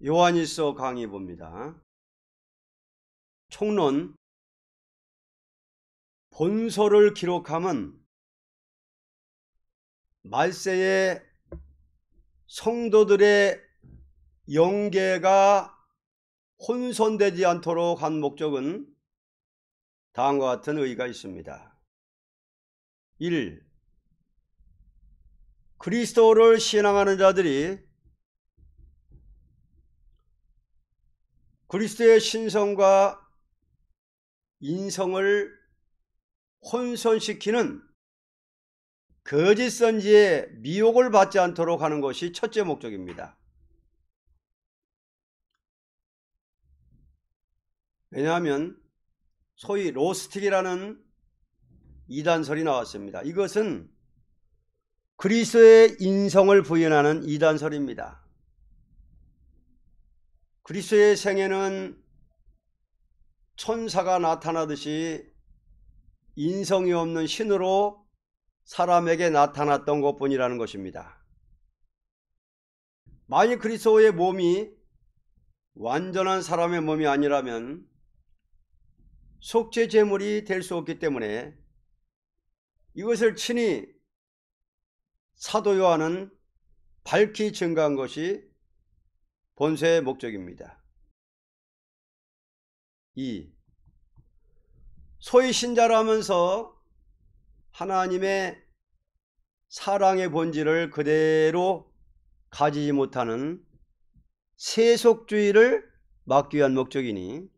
요한일서 강의 봅니다. 총론. 본서를 기록함은 말세의 성도들의 영계가 혼선되지 않도록 한 목적은 다음과 같은 의의가 있습니다. 1. 그리스도를 신앙하는 자들이 그리스도의 신성과 인성을 혼선시키는 거짓 선지에 미혹을 받지 않도록 하는 것이 첫째 목적입니다. 왜냐하면 소위 로스틱이라는 이단설이 나왔습니다. 이것은 그리스도의 인성을 부인하는 이단설입니다. 그리스도의 생애는 천사가 나타나듯이 인성이 없는 신으로 사람에게 나타났던 것뿐이라는 것입니다. 만일 그리스도의 몸이 완전한 사람의 몸이 아니라면 속죄 제물이 될 수 없기 때문에 이것을 친히 사도 요한은 밝히 증거한 것이 본서의 목적입니다. 2. 소위 신자라면서 하나님의 사랑의 본질을 그대로 가지지 못하는 세속주의를 막기 위한 목적이니,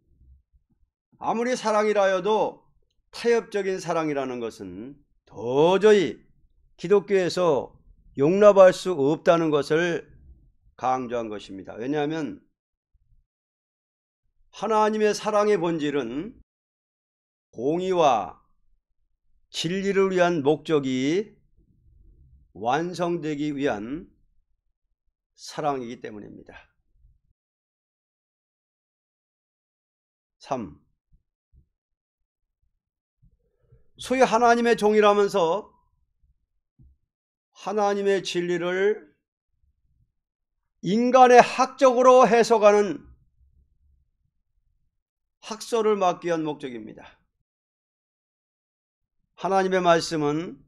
아무리 사랑이라 하여도 타협적인 사랑이라는 것은 도저히 기독교에서 용납할 수 없다는 것을 강조한 것입니다. 왜냐하면 하나님의 사랑의 본질은 공의와 진리를 위한 목적이 완성되기 위한 사랑이기 때문입니다. 3. 소위 하나님의 종이라면서 하나님의 진리를 인간의 학적으로 해석하는 학설을 막기 위한 목적입니다. 하나님의 말씀은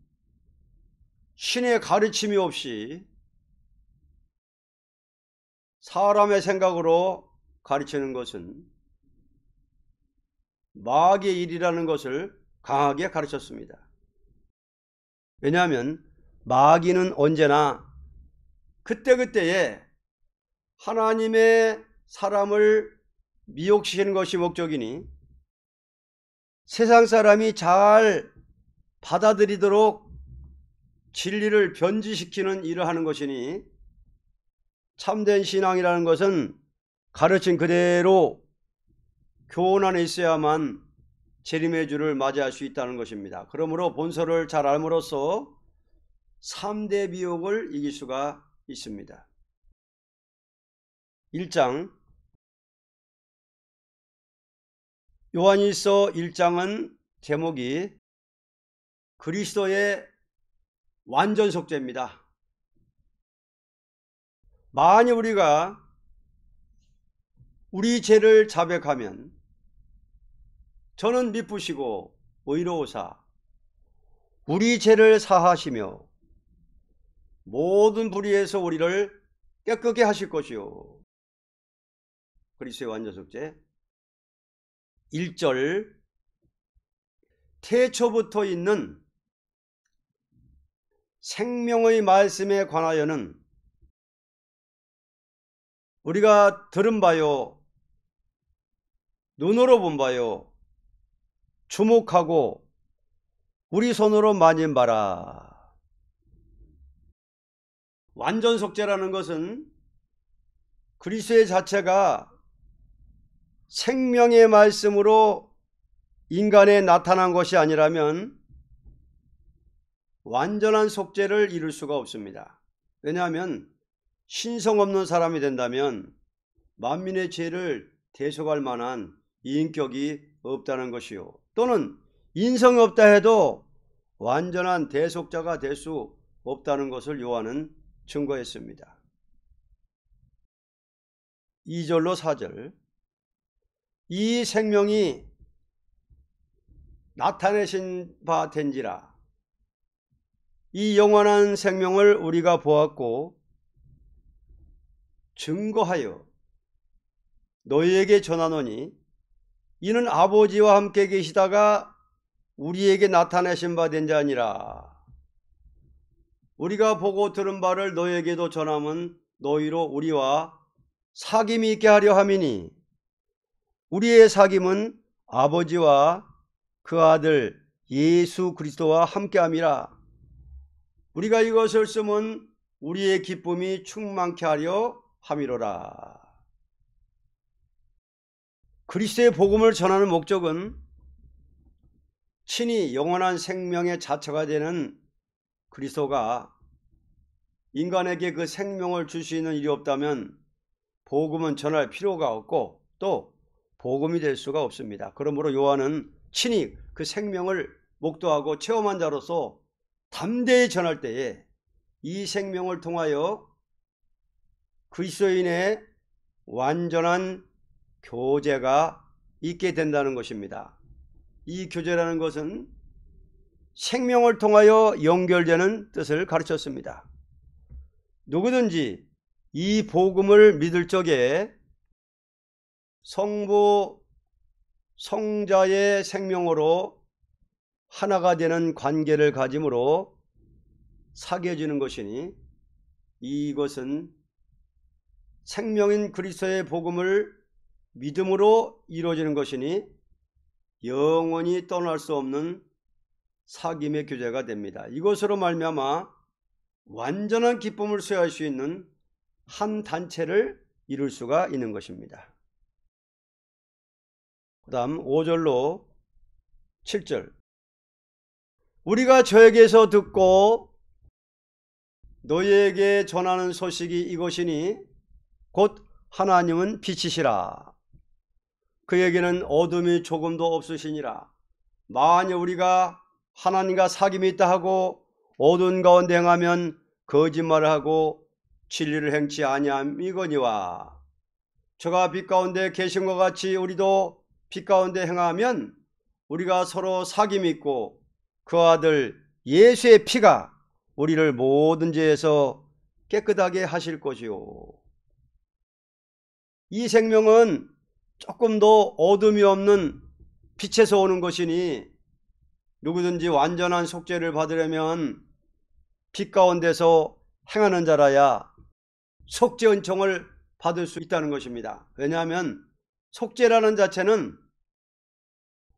신의 가르침이 없이 사람의 생각으로 가르치는 것은 마귀의 일이라는 것을 강하게 가르쳤습니다. 왜냐하면 마귀는 언제나 그때그때에 하나님의 사람을 미혹시키는 것이 목적이니 세상 사람이 잘 받아들이도록 진리를 변질시키는 일을 하는 것이니, 참된 신앙이라는 것은 가르친 그대로 교훈 안에 있어야만 재림의 주를 맞이할 수 있다는 것입니다. 그러므로 본서를 잘 알므로써 3대 미혹을 이길 수가 있습니다. 1장. 요한일서 1장은 제목이 그리스도의 완전 속죄입니다. 만일 우리가 우리 죄를 자백하면 저는 미쁘시고 의로우사 우리 죄를 사하시며 모든 불의에서 우리를 깨끗게 하실 것이요. 그리스도의 완전 속죄. 1절. 태초부터 있는 생명의 말씀에 관하여는 우리가 들은 바요, 눈으로 본 바요, 주목하고 우리 손으로 만진 바라. 완전 속죄라는 것은 그리스도의 자체가 생명의 말씀으로 인간에 나타난 것이 아니라면 완전한 속죄를 이룰 수가 없습니다. 왜냐하면 신성 없는 사람이 된다면 만민의 죄를 대속할 만한 인격이 없다는 것이요, 또는 인성이 없다 해도 완전한 대속자가 될 수 없다는 것을 요한은 증거했습니다. 2절로 4절. 이 생명이 나타내신 바 된지라. 이 영원한 생명을 우리가 보았고 증거하여 너희에게 전하노니 이는 아버지와 함께 계시다가 우리에게 나타내신 바 된 자니라. 우리가 보고 들은 바를 너희에게도 전함은 너희로 우리와 사귐이 있게 하려 함이니 우리의 사귐은 아버지와 그 아들 예수 그리스도와 함께함이라. 우리가 이것을 쓰면 우리의 기쁨이 충만케 하려 함이로라. 그리스도의 복음을 전하는 목적은 친히 영원한 생명의 자체가 되는 그리스도가 인간에게 그 생명을 줄 수 있는 일이 없다면 복음은 전할 필요가 없고 또 복음이 될 수가 없습니다. 그러므로 요한은 친히 그 생명을 목도하고 체험한 자로서 담대히 전할 때에 이 생명을 통하여 그리스도인의 완전한 교제가 있게 된다는 것입니다. 이 교제라는 것은 생명을 통하여 연결되는 뜻을 가르쳤습니다. 누구든지 이 복음을 믿을 적에 성부, 성자의 생명으로 하나가 되는 관계를 가짐으로 사귀어지는 것이니 이것은 생명인 그리스도의 복음을 믿음으로 이루어지는 것이니 영원히 떠날 수 없는 사귐의 교제가 됩니다. 이것으로 말미암아 완전한 기쁨을 소유할 수 있는 한 단체를 이룰 수가 있는 것입니다. 그 다음 5절로 7절. 우리가 저에게서 듣고 너희에게 전하는 소식이 이것이니 곧 하나님은 빛이시라. 그에게는 어둠이 조금도 없으시니라. 만일 우리가 하나님과 사귐이 있다 하고 어두운 가운데 행하면 거짓말을 하고 진리를 행치 아니함이거니와 저가 빛 가운데 계신 것 같이 우리도 빛 가운데 행하면 우리가 서로 사귐이 있고 그 아들 예수의 피가 우리를 모든 죄에서 깨끗하게 하실 것이요. 이 생명은 조금도 어둠이 없는 빛에서 오는 것이니 누구든지 완전한 속죄를 받으려면 빛 가운데서 행하는 자라야 속죄 은총을 받을 수 있다는 것입니다. 왜냐하면 속죄라는 자체는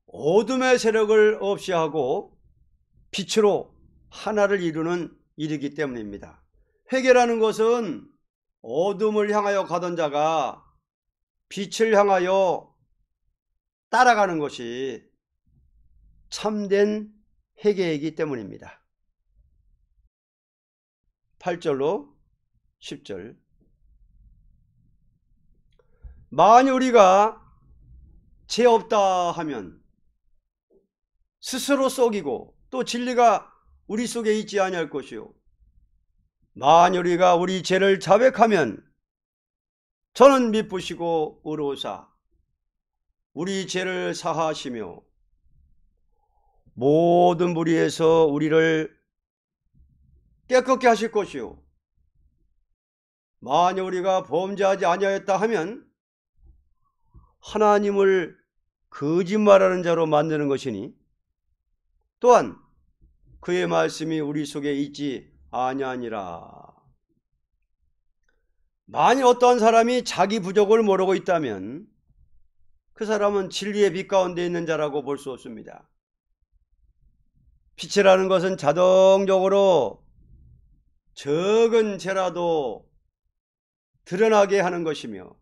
어둠의 세력을 없이 하고 빛으로 하나를 이루는 일이기 때문입니다. 회개라는 것은 어둠을 향하여 가던 자가 빛을 향하여 따라가는 것이 참된 회개이기 때문입니다. 8절로 10절. 만일 우리가 죄 없다 하면 스스로 속이고 또 진리가 우리 속에 있지 아니할 것이요. 만일 우리가 우리 죄를 자백하면 저는 미쁘시고 의로우사 우리 죄를 사하시며 모든 불의에서 우리를 깨끗게 하실 것이요. 만일 우리가 범죄하지 아니하였다 하면 하나님을 거짓말하는 자로 만드는 것이니 또한 그의 말씀이 우리 속에 있지 아니하니라. 만일 어떠한 사람이 자기 부족을 모르고 있다면 그 사람은 진리의 빛 가운데 있는 자라고 볼 수 없습니다. 빛이라는 것은 자동적으로 적은 죄라도 드러나게 하는 것이며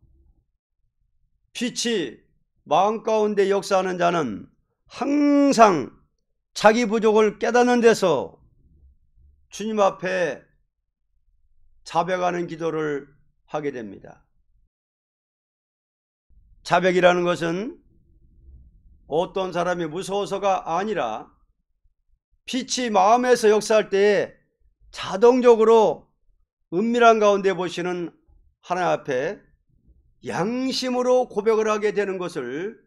빛이 마음 가운데 역사하는 자는 항상 자기 부족을 깨닫는 데서 주님 앞에 자백하는 기도를 하게 됩니다. 자백이라는 것은 어떤 사람이 무서워서가 아니라 빛이 마음에서 역사할 때에 자동적으로 은밀한 가운데 보시는 하나님 앞에 양심으로 고백을 하게 되는 것을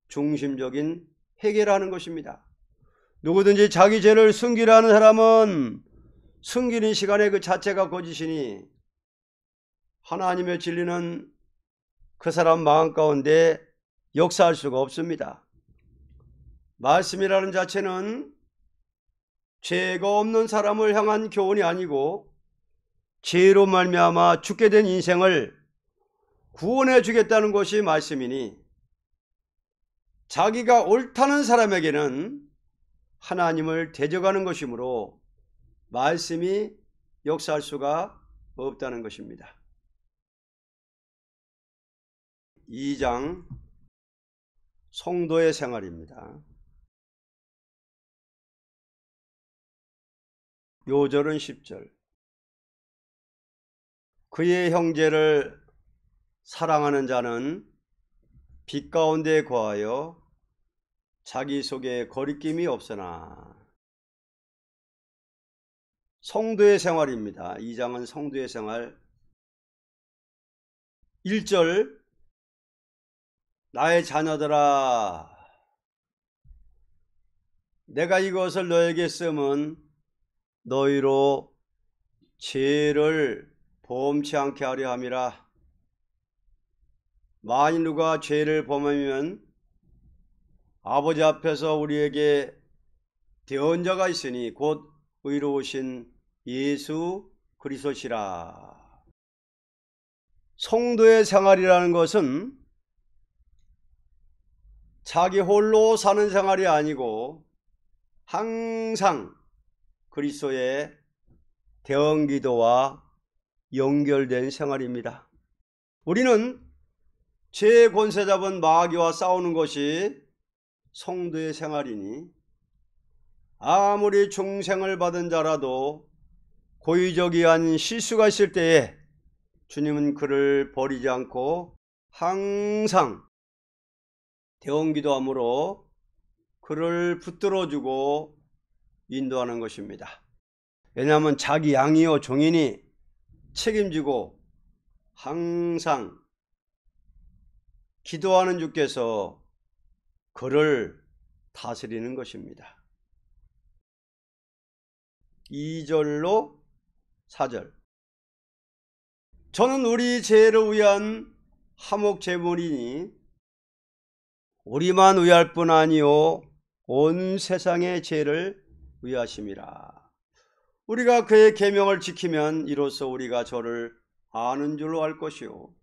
중심적인 해결하는 것입니다. 누구든지 자기 죄를 숨기려 하는 사람은 숨기는 시간에 그 자체가 거짓이니 하나님의 진리는 그 사람 마음 가운데 역사할 수가 없습니다. 말씀이라는 자체는 죄가 없는 사람을 향한 교훈이 아니고 죄로 말미암아 죽게 된 인생을 구원해 주겠다는 것이 말씀이니 자기가 옳다는 사람에게는 하나님을 대적하는 것이므로 말씀이 역사할 수가 없다는 것입니다. 2장 성도의 생활입니다. 요절은 10절. 그의 형제를 사랑하는 자는 빛 가운데 거하여 자기 속에 거리낌이 없으나. 성도의 생활입니다. 2장은 성도의 생활. 1절. 나의 자녀들아, 내가 이것을 너에게 쓰면 너희로 죄를 범치 않게 하려 함이라. 만일 누가 죄를 범하면 아버지 앞에서 우리에게 대언자가 있으니 곧 의로우신 예수 그리스도시라. 성도의 생활이라는 것은 자기 홀로 사는 생활이 아니고 항상 그리스도의 대언기도와 연결된 생활입니다. 우리는 죄의 권세 잡은 마귀와 싸우는 것이 성도의 생활이니 아무리 중생을 받은 자라도 고의적이한 실수가 있을 때에 주님은 그를 버리지 않고 항상 대언기도함으로 그를 붙들어주고 인도하는 것입니다. 왜냐하면 자기 양이요 종이니 책임지고 항상 기도하는 주께서 그를 다스리는 것입니다. 2절로 4절. 저는 우리 죄를 위한 화목제물이니 우리만 위할 뿐 아니요 온 세상의 죄를 위하심이라. 우리가 그의 계명을 지키면 이로써 우리가 저를 아는 줄로 알 것이요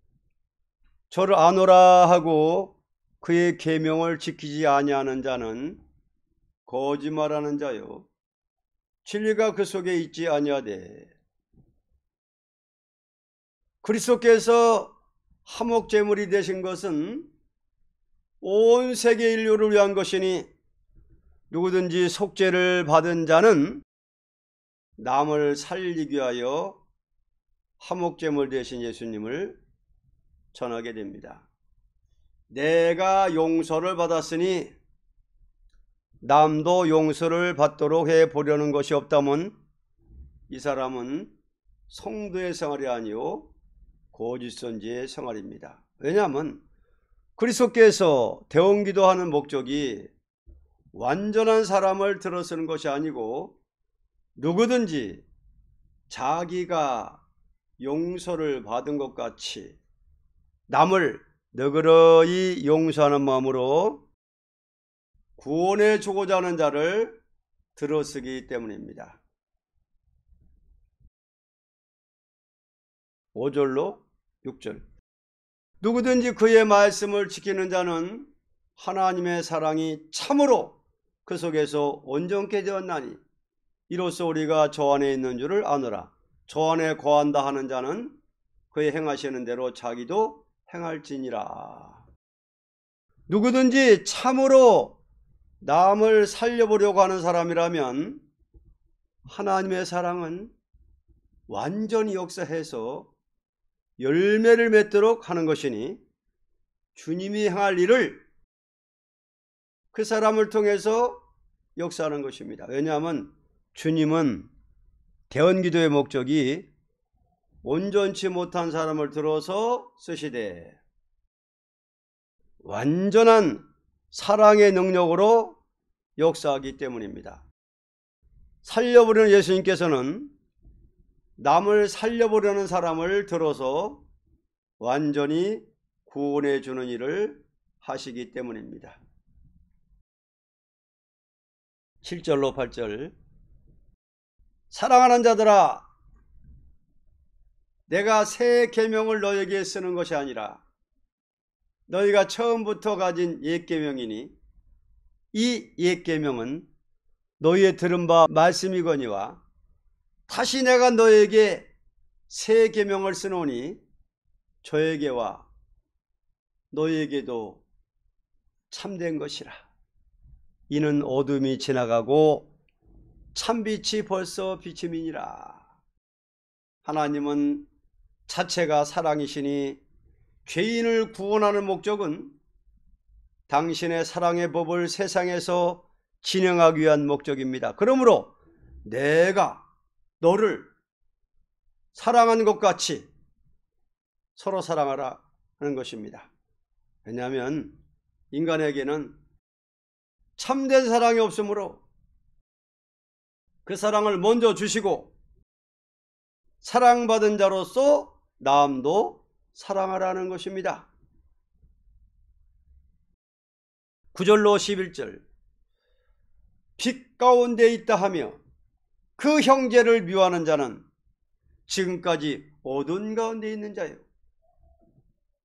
저를 아노라 하고 그의 계명을 지키지 아니하는 자는 거짓말하는 자요 진리가 그 속에 있지 아니하되 그리스도께서 화목제물이 되신 것은 온 세계 인류를 위한 것이니 누구든지 속죄를 받은 자는 남을 살리기 위하여 화목제물 되신 예수님을 전하게 됩니다. 내가 용서를 받았으니 남도 용서를 받도록 해보려는 것이 없다면 이 사람은 성도의 생활이 아니요 거짓 선지의 생활입니다. 왜냐하면 그리스도께서 대언기도하는 목적이 완전한 사람을 들어서는 것이 아니고 누구든지 자기가 용서를 받은 것 같이 남을 너그러이 용서하는 마음으로 구원해 주고자 하는 자를 들어쓰기 때문입니다. 5절로 6절. 누구든지 그의 말씀을 지키는 자는 하나님의 사랑이 참으로 그 속에서 온전케 되었나니 이로써 우리가 저 안에 있는 줄을 아노라. 저 안에 거한다 하는 자는 그의 행하시는 대로 자기도 행할지니라. 누구든지 참으로 남을 살려보려고 하는 사람이라면 하나님의 사랑은 완전히 역사해서 열매를 맺도록 하는 것이니 주님이 행할 일을 그 사람을 통해서 역사하는 것입니다. 왜냐하면 주님은 대언기도의 목적이 온전치 못한 사람을 들어서 쓰시되 완전한 사랑의 능력으로 역사하기 때문입니다. 살려보려는 예수님께서는 남을 살려보려는 사람을 들어서 완전히 구원해 주는 일을 하시기 때문입니다. 7절로 8절. 사랑하는 자들아, 내가 새 계명을 너에게 쓰는 것이 아니라 너희가 처음부터 가진 옛 계명이니 이 옛 계명은 너희의 들은 바 말씀이거니와 다시 내가 너에게 새 계명을 쓰노니 저에게와 너희에게도 참된 것이라. 이는 어둠이 지나가고 참빛이 벌써 비침이니라. 하나님은 자체가 사랑이시니 죄인을 구원하는 목적은 당신의 사랑의 법을 세상에서 진행하기 위한 목적입니다. 그러므로 내가 너를 사랑한 것 같이 서로 사랑하라 하는 것입니다. 왜냐하면 인간에게는 참된 사랑이 없으므로 그 사랑을 먼저 주시고 사랑받은 자로서 남도 사랑하라는 것입니다. 9절로 11절. 빛 가운데 있다 하며 그 형제를 미워하는 자는 지금까지 어두운 가운데 있는 자요.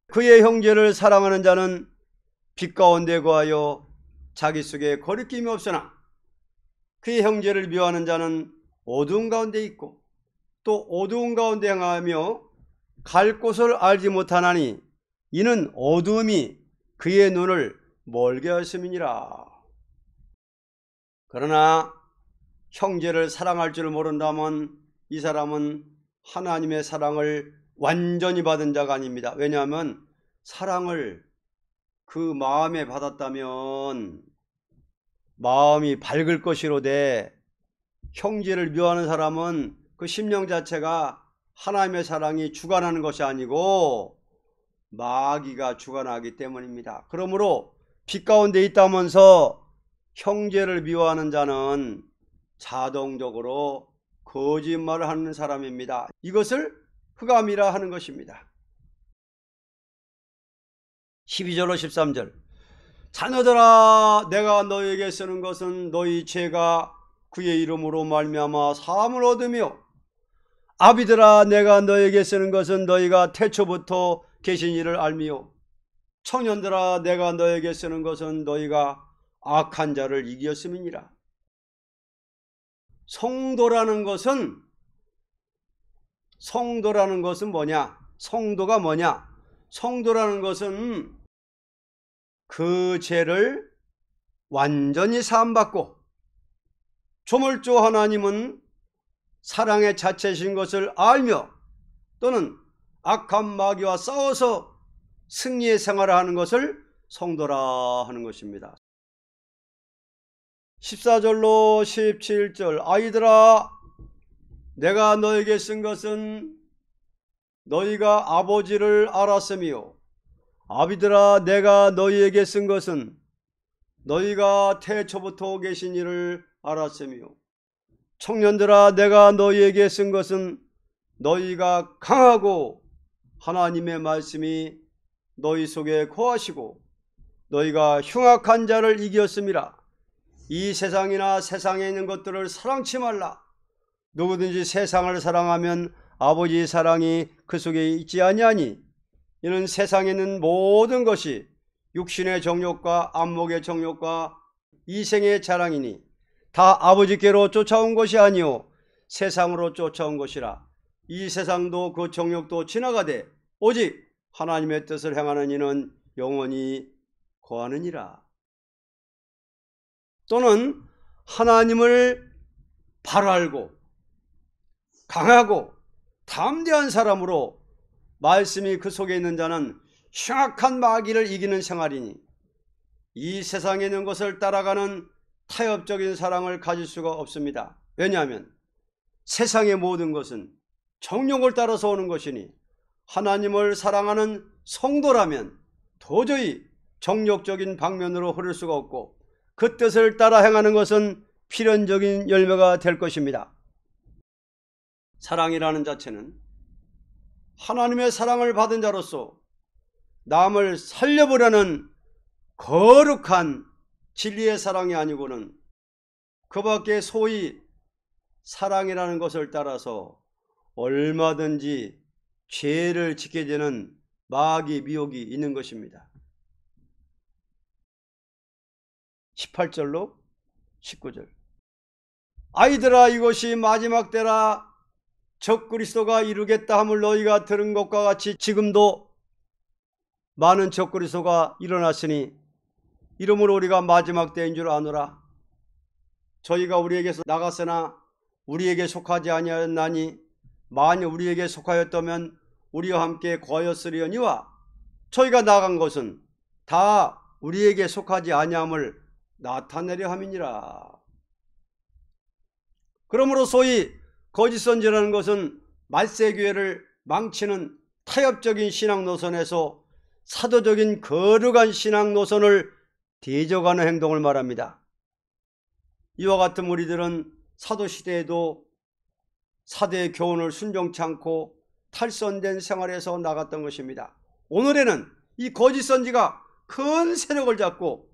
그의 형제를 사랑하는 자는 빛 가운데 거하여 자기 속에 거리낌이 없으나 그의 형제를 미워하는 자는 어두운 가운데 있고 또 어두운 가운데 행하며 갈 곳을 알지 못하나니 이는 어두움이 그의 눈을 멀게 하였음이니라. 그러나 형제를 사랑할 줄 모른다면 이 사람은 하나님의 사랑을 완전히 받은 자가 아닙니다. 왜냐하면 사랑을 그 마음에 받았다면 마음이 밝을 것이로되 형제를 미워하는 사람은 그 심령 자체가 하나님의 사랑이 주관하는 것이 아니고 마귀가 주관하기 때문입니다. 그러므로 빛 가운데 있다면서 형제를 미워하는 자는 자동적으로 거짓말을 하는 사람입니다. 이것을 흑암이라 하는 것입니다. 12절로 13절. 자녀들아, 내가 너에게 쓰는 것은 너희 죄가 그의 이름으로 말미암아 사함을 얻으며 아비들아, 내가 너에게 쓰는 것은 너희가 태초부터 계신 이를 알미요 청년들아, 내가 너에게 쓰는 것은 너희가 악한 자를 이기었음이니라. 성도라는 것은 뭐냐? 성도가 뭐냐? 성도라는 것은 그 죄를 완전히 사함받고 조물주 하나님은 사랑의 자체이신 것을 알며 또는 악한 마귀와 싸워서 승리의 생활을 하는 것을 성도라 하는 것입니다. 14절로 17절. 아이들아, 내가 너에게 쓴 것은 너희가 아버지를 알았으며 아비들아, 내가 너희에게 쓴 것은 너희가 태초부터 계신 이를 알았으며 청년들아, 내가 너희에게 쓴 것은 너희가 강하고 하나님의 말씀이 너희 속에 거하시고 너희가 흉악한 자를 이겼음이라. 이 세상이나 세상에 있는 것들을 사랑치 말라. 누구든지 세상을 사랑하면 아버지의 사랑이 그 속에 있지 아니하니 이는 세상에 있는 모든 것이 육신의 정욕과 안목의 정욕과 이생의 자랑이니 다 아버지께로 쫓아온 것이 아니요 세상으로 쫓아온 것이라. 이 세상도 그 정욕도 지나가되 오직 하나님의 뜻을 행하는 이는 영원히 거하느니라. 또는 하나님을 바로 알고 강하고 담대한 사람으로 말씀이 그 속에 있는 자는 흉악한 마귀를 이기는 생활이니 이 세상에 있는 것을 따라가는 타협적인 사랑을 가질 수가 없습니다. 왜냐하면 세상의 모든 것은 정욕을 따라서 오는 것이니 하나님을 사랑하는 성도라면 도저히 정욕적인 방면으로 흐를 수가 없고 그 뜻을 따라 행하는 것은 필연적인 열매가 될 것입니다. 사랑이라는 자체는 하나님의 사랑을 받은 자로서 남을 살려보려는 거룩한 진리의 사랑이 아니고는 그 밖에 소위 사랑이라는 것을 따라서 얼마든지 죄를 짓게 되는 마귀 미혹이 있는 것입니다. 18절로 19절. 아이들아, 이것이 마지막 때라. 적그리스도가 이루겠다 함을 너희가 들은 것과 같이 지금도 많은 적그리스도가 일어났으니 이러므로 우리가 마지막 때인 줄 아노라. 저희가 우리에게서 나갔으나 우리에게 속하지 아니하였나니 만일 우리에게 속하였다면 우리와 함께 거하였으려니와 저희가 나간 것은 다 우리에게 속하지 아니함을 나타내려 함이니라. 그러므로 소위 거짓 선지라는 것은 말세교회를 망치는 타협적인 신앙 노선에서 사도적인 거룩한 신앙 노선을 대적하는 행동을 말합니다. 이와 같은 무리들은 사도시대에도 사대의 교훈을 순종치 않고 탈선된 생활에서 나갔던 것입니다. 오늘에는 이 거짓 선지가 큰 세력을 잡고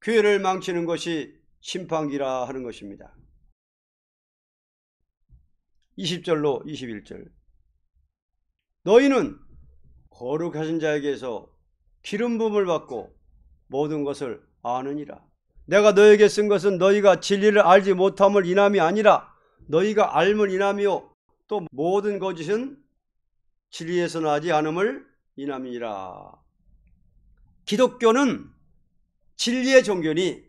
교회를 망치는 것이 심판기라 하는 것입니다. 20절로 21절. 너희는 거룩하신 자에게서 기름 부음을 받고 모든 것을 아느니라. 내가 너에게 쓴 것은 너희가 진리를 알지 못함을 인함이 아니라 너희가 알면 인함이요 또 모든 거짓은 진리에서 나지 않음을 인함이니라. 기독교는 진리의 종교니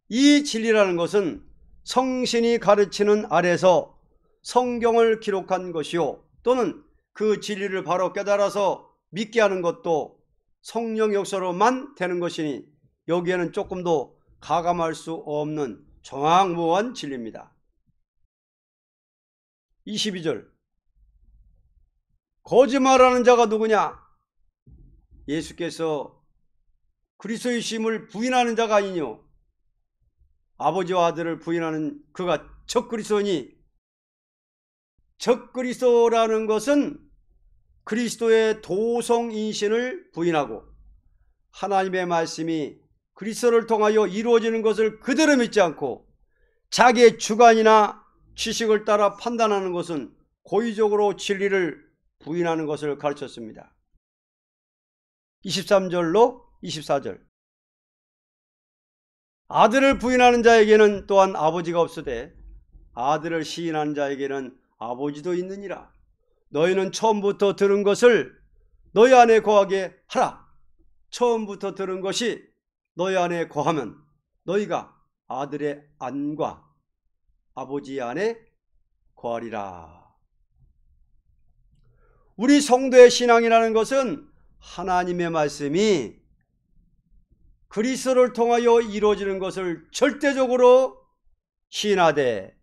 이 진리라는 것은 성신이 가르치는 아래서 성경을 기록한 것이요 또는 그 진리를 바로 깨달아서 믿게 하는 것도 성령 역사로만 되는 것이니 여기에는 조금도 가감할 수 없는 정확무한 진리입니다. 22절. 거짓말하는 자가 누구냐? 예수께서 그리스도의 심을 부인하는 자가 아니뇨 아버지와 아들을 부인하는 그가 적그리스도니, 적그리스도라는 것은 그리스도의 도성인신을 부인하고 하나님의 말씀이 그리스도를 통하여 이루어지는 것을 그대로 믿지 않고 자기의 주관이나 지식을 따라 판단하는 것은 고의적으로 진리를 부인하는 것을 가르쳤습니다. 23절로 24절. 아들을 부인하는 자에게는 또한 아버지가 없으되 아들을 시인하는 자에게는 아버지도 있느니라. 너희는 처음부터 들은 것을 너희 안에 거하게 하라. 처음부터 들은 것이 너희 안에 거하면 너희가 아들의 안과 아버지 안에 거하리라. 우리 성도의 신앙이라는 것은 하나님의 말씀이 그리스도를 통하여 이루어지는 것을 절대적으로 시인하되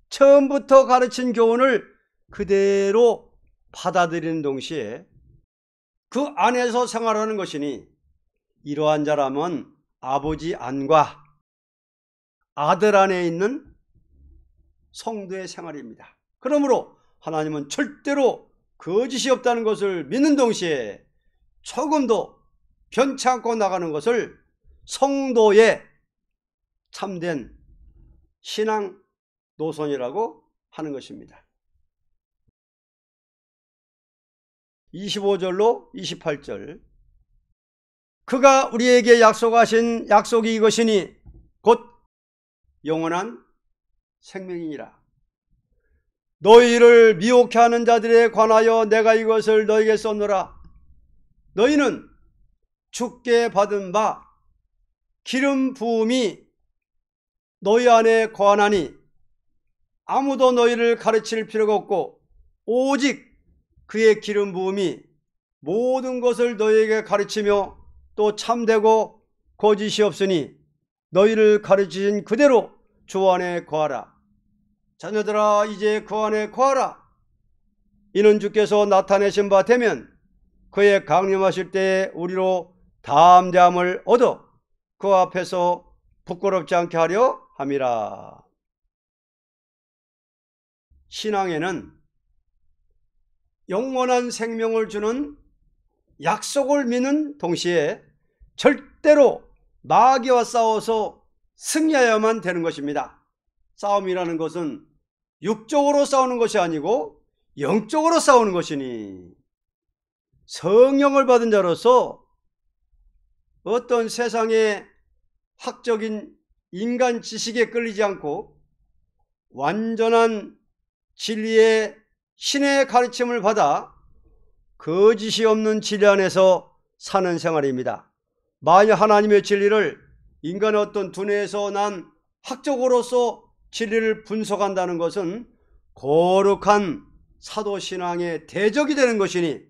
처음부터 가르친 교훈을 그대로 받아들이는 동시에 그 안에서 생활하는 것이니 이러한 자라면 아버지 안과 아들 안에 있는 성도의 생활입니다. 그러므로 하나님은 절대로 거짓이 없다는 것을 믿는 동시에 조금도 변찮고 나가는 것을 성도의 참된 신앙 노선이라고 하는 것입니다. 25절로 28절. 그가 우리에게 약속하신 약속이 이것이니 곧 영원한 생명이니라. 너희를 미혹해 하는 자들에 관하여 내가 이것을 너희에게 썼노라. 너희는 주께 받은 바 기름 부음이 너희 안에 거하나니 아무도 너희를 가르칠 필요가 없고 오직 그의 기름 부음이 모든 것을 너희에게 가르치며 또 참되고 거짓이 없으니 너희를 가르치신 그대로 주 안에 거하라. 자녀들아, 이제 그 안에 거하라. 이는 주께서 나타내신 바 되면 그의 강림하실 때에 우리로 담대함을 얻어 그 앞에서 부끄럽지 않게 하려 함이라. 신앙에는 영원한 생명을 주는 약속을 믿는 동시에 절대로 마귀와 싸워서 승리해야만 되는 것입니다. 싸움이라는 것은 육적으로 싸우는 것이 아니고 영적으로 싸우는 것이니, 성령을 받은 자로서 어떤 세상의 학적인 인간 지식에 끌리지 않고 완전한 진리의 신의 가르침을 받아 거짓이 없는 진리 안에서 사는 생활입니다. 만약 하나님의 진리를 인간의 어떤 두뇌에서 난 학적으로서 진리를 분석한다는 것은 거룩한 사도신앙의 대적이 되는 것이니,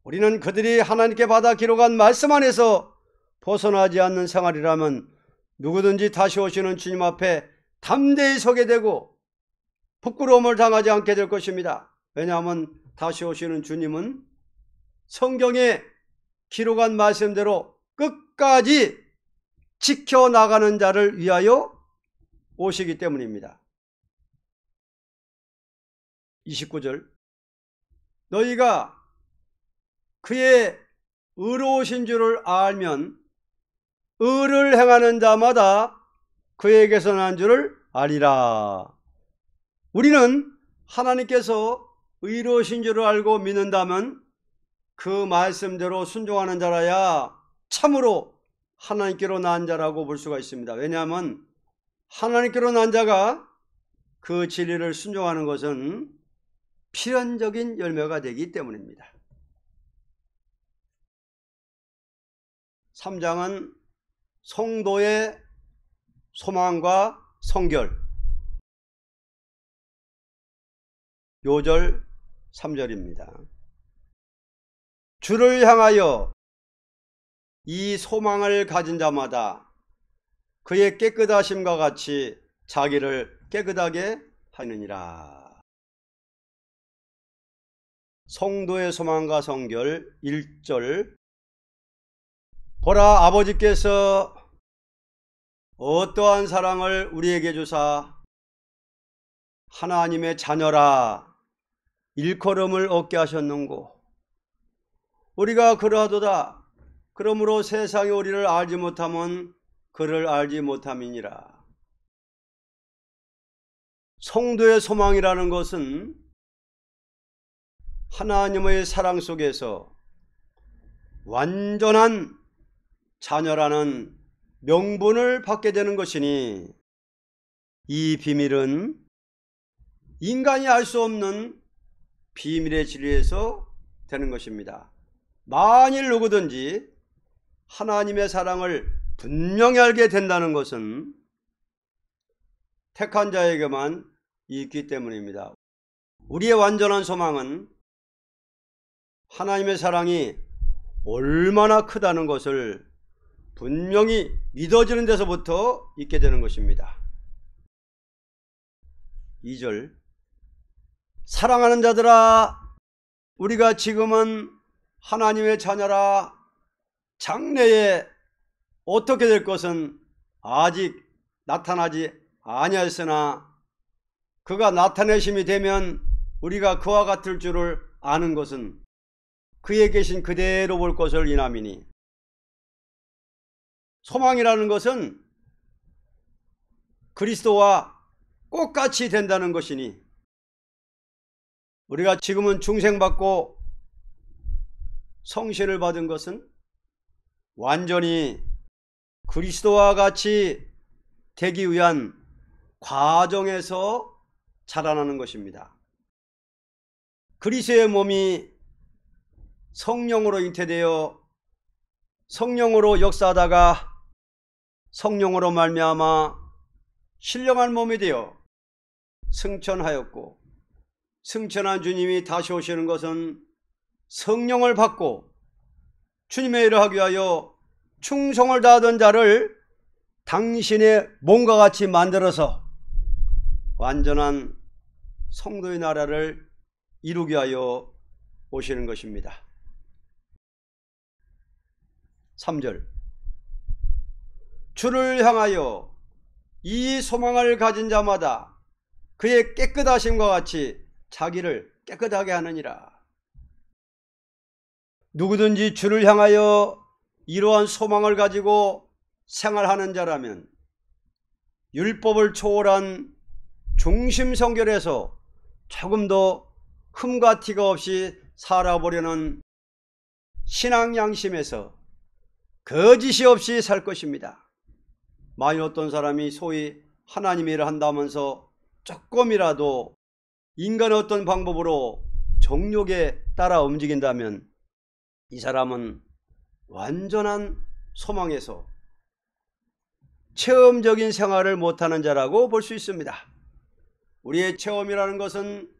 우리는 그들이 하나님께 받아 기록한 말씀 안에서 벗어나지 않는 생활이라면 누구든지 다시 오시는 주님 앞에 담대히 서게 되고 부끄러움을 당하지 않게 될 것입니다. 왜냐하면 다시 오시는 주님은 성경에 기록한 말씀대로 끝까지 지켜나가는 자를 위하여 오시기 때문입니다. 29절, 너희가 그의 의로우신 줄을 알면 의를 행하는 자마다 그에게서 난 줄을 아리라. 우리는 하나님께서 의로우신 줄을 알고 믿는다면 그 말씀대로 순종하는 자라야 참으로 하나님께로 난 자라고 볼 수가 있습니다. 왜냐하면 하나님께로 난 자가 그 진리를 순종하는 것은 필연적인 열매가 되기 때문입니다. 3장은 성도의 소망과 성결, 요절 3절입니다. 주를 향하여 이 소망을 가진 자마다 그의 깨끗하심과 같이 자기를 깨끗하게 하느니라. 성도의 소망과 성결 1절, 보라, 아버지께서 어떠한 사랑을 우리에게 주사 하나님의 자녀라 일컬음을 얻게 하셨는고. 우리가 그러하도다. 그러므로 세상이 우리를 알지 못하면 그를 알지 못함이니라. 성도의 소망이라는 것은 하나님의 사랑 속에서 완전한 자녀라는 명분을 받게 되는 것이니, 이 비밀은 인간이 알 수 없는 비밀의 진리에서 되는 것입니다. 만일 누구든지 하나님의 사랑을 분명히 알게 된다는 것은 택한 자에게만 있기 때문입니다. 우리의 완전한 소망은 하나님의 사랑이 얼마나 크다는 것을 분명히 믿어지는 데서부터 있게 되는 것입니다. 2절, 사랑하는 자들아, 우리가 지금은 하나님의 자녀라. 장래에 어떻게 될 것은 아직 나타나지 아니하였으나 그가 나타내심이 되면 우리가 그와 같을 줄을 아는 것은 그에 계신 그대로 볼 것을 인함이니. 소망이라는 것은 그리스도와 똑같이 된다는 것이니, 우리가 지금은 중생받고 성신을 받은 것은 완전히 그리스도와 같이 되기 위한 과정에서 자라나는 것입니다. 그리스도의 몸이 성령으로 잉태되어 성령으로 역사하다가 성령으로 말미암아 신령한 몸이 되어 승천하였고, 승천한 주님이 다시 오시는 것은 성령을 받고 주님의 일을 하기 위하여 충성을 다하던 자를 당신의 몸과 같이 만들어서 완전한 성도의 나라를 이루기 위하여 오시는 것입니다. 3절. 주를 향하여 이 소망을 가진 자마다 그의 깨끗하심과 같이 자기를 깨끗하게 하느니라. 누구든지 주를 향하여 이러한 소망을 가지고 생활하는 자라면 율법을 초월한 중심 성결에서 조금 더 흠과 티가 없이 살아보려는 신앙 양심에서 거짓이 없이 살 것입니다. 만일 어떤 사람이 소위 하나님의 일을 한다면서 조금이라도 인간의 어떤 방법으로 정욕에 따라 움직인다면 이 사람은 완전한 소망에서 체험적인 생활을 못하는 자라고 볼 수 있습니다. 우리의 체험이라는 것은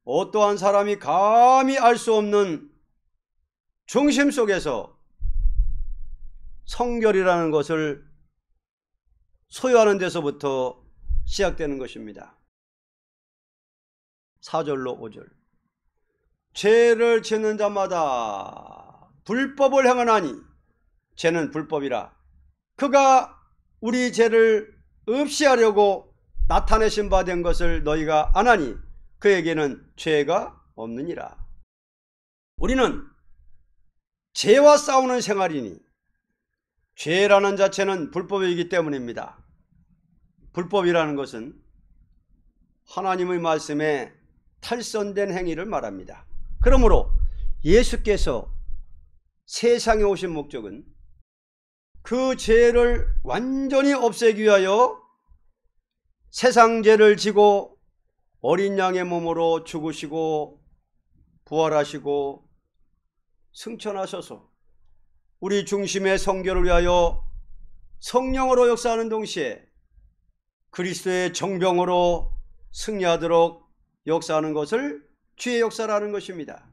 어떠한 사람이 감히 알 수 없는 중심 속에서 성결이라는 것을 소유하는 데서부터 시작되는 것입니다. 4절로 5절. 죄를 짓는 자마다 불법을 행하나니 죄는 불법이라. 그가 우리 죄를 없이 하려고 나타내신 바 된 것을 너희가 아나니 그에게는 죄가 없느니라. 우리는 죄와 싸우는 생활이니 죄라는 자체는 불법이기 때문입니다. 불법이라는 것은 하나님의 말씀에 탈선된 행위를 말합니다. 그러므로 예수께서 세상에 오신 목적은 그 죄를 완전히 없애기 위하여 세상 죄를 지고 어린 양의 몸으로 죽으시고 부활하시고 승천하셔서 우리 중심의 성결을 위하여 성령으로 역사하는 동시에 그리스도의 정병으로 승리하도록 역사하는 것을 주의 역사라는 것입니다.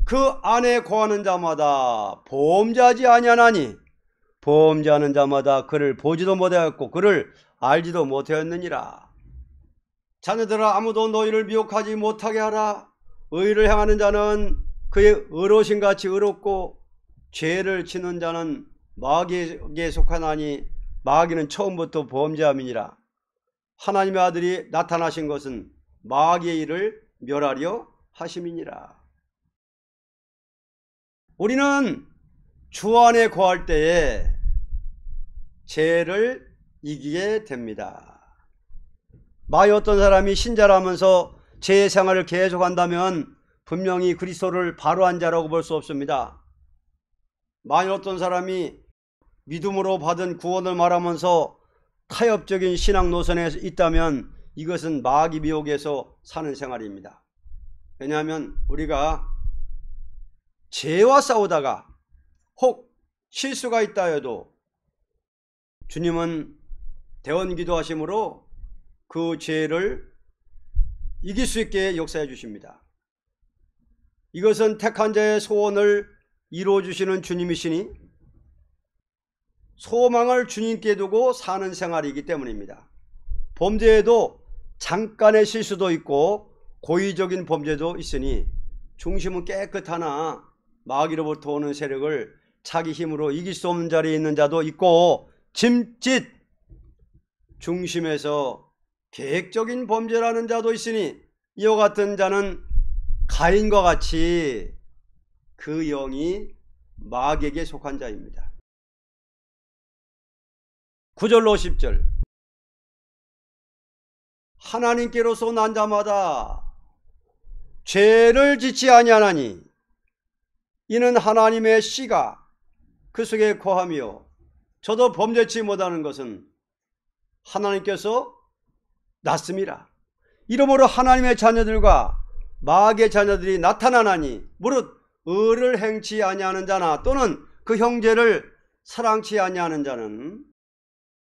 그 안에 거하는 자마다 범죄하지 아니하나니 범죄하는 자마다 그를 보지도 못하였고 그를 알지도 못하였느니라. 자녀들아, 아무도 너희를 미혹하지 못하게 하라. 의를 행하는 자는 그의 의로심같이 의롭고 죄를 짓는 자는 마귀에게 속하나니 마귀는 처음부터 범죄함이니라. 하나님의 아들이 나타나신 것은 마귀의 일을 멸하려 하심이니라. 우리는 주 안에 거할 때에 죄를 이기게 됩니다. 만일 어떤 사람이 신자라면서 죄의 생활을 계속한다면 분명히 그리스도를 바로 한 자라고 볼 수 없습니다. 만일 어떤 사람이 믿음으로 받은 구원을 말하면서 타협적인 신앙 노선에 있다면 이것은 마귀 미혹에서 사는 생활입니다. 왜냐하면 우리가 죄와 싸우다가 혹 실수가 있다 해도 주님은 대언기도 하심으로 그 죄를 이길 수 있게 역사해 주십니다. 이것은 택한 자의 소원을 이루어 주시는 주님이시니 소망을 주님께 두고 사는 생활이기 때문입니다. 범죄에도 잠깐의 실수도 있고 고의적인 범죄도 있으니 중심은 깨끗하나 마귀로부터 오는 세력을 자기 힘으로 이길 수 없는 자리에 있는 자도 있고 짐짓 중심에서 계획적인 범죄라는 자도 있으니 이와 같은 자는 가인과 같이 그 영이 마귀에게 속한 자입니다. 9절로 10절. 하나님께로서 난 자마다 죄를 짓지 아니하나니 이는 하나님의 씨가 그 속에 거하며 저도 범죄치 못하는 것은 하나님께서 났음이라. 이러므로 하나님의 자녀들과 마귀의 자녀들이 나타나나니 무릇 의를 행치 아니하는 자나 또는 그 형제를 사랑치 아니하는 자는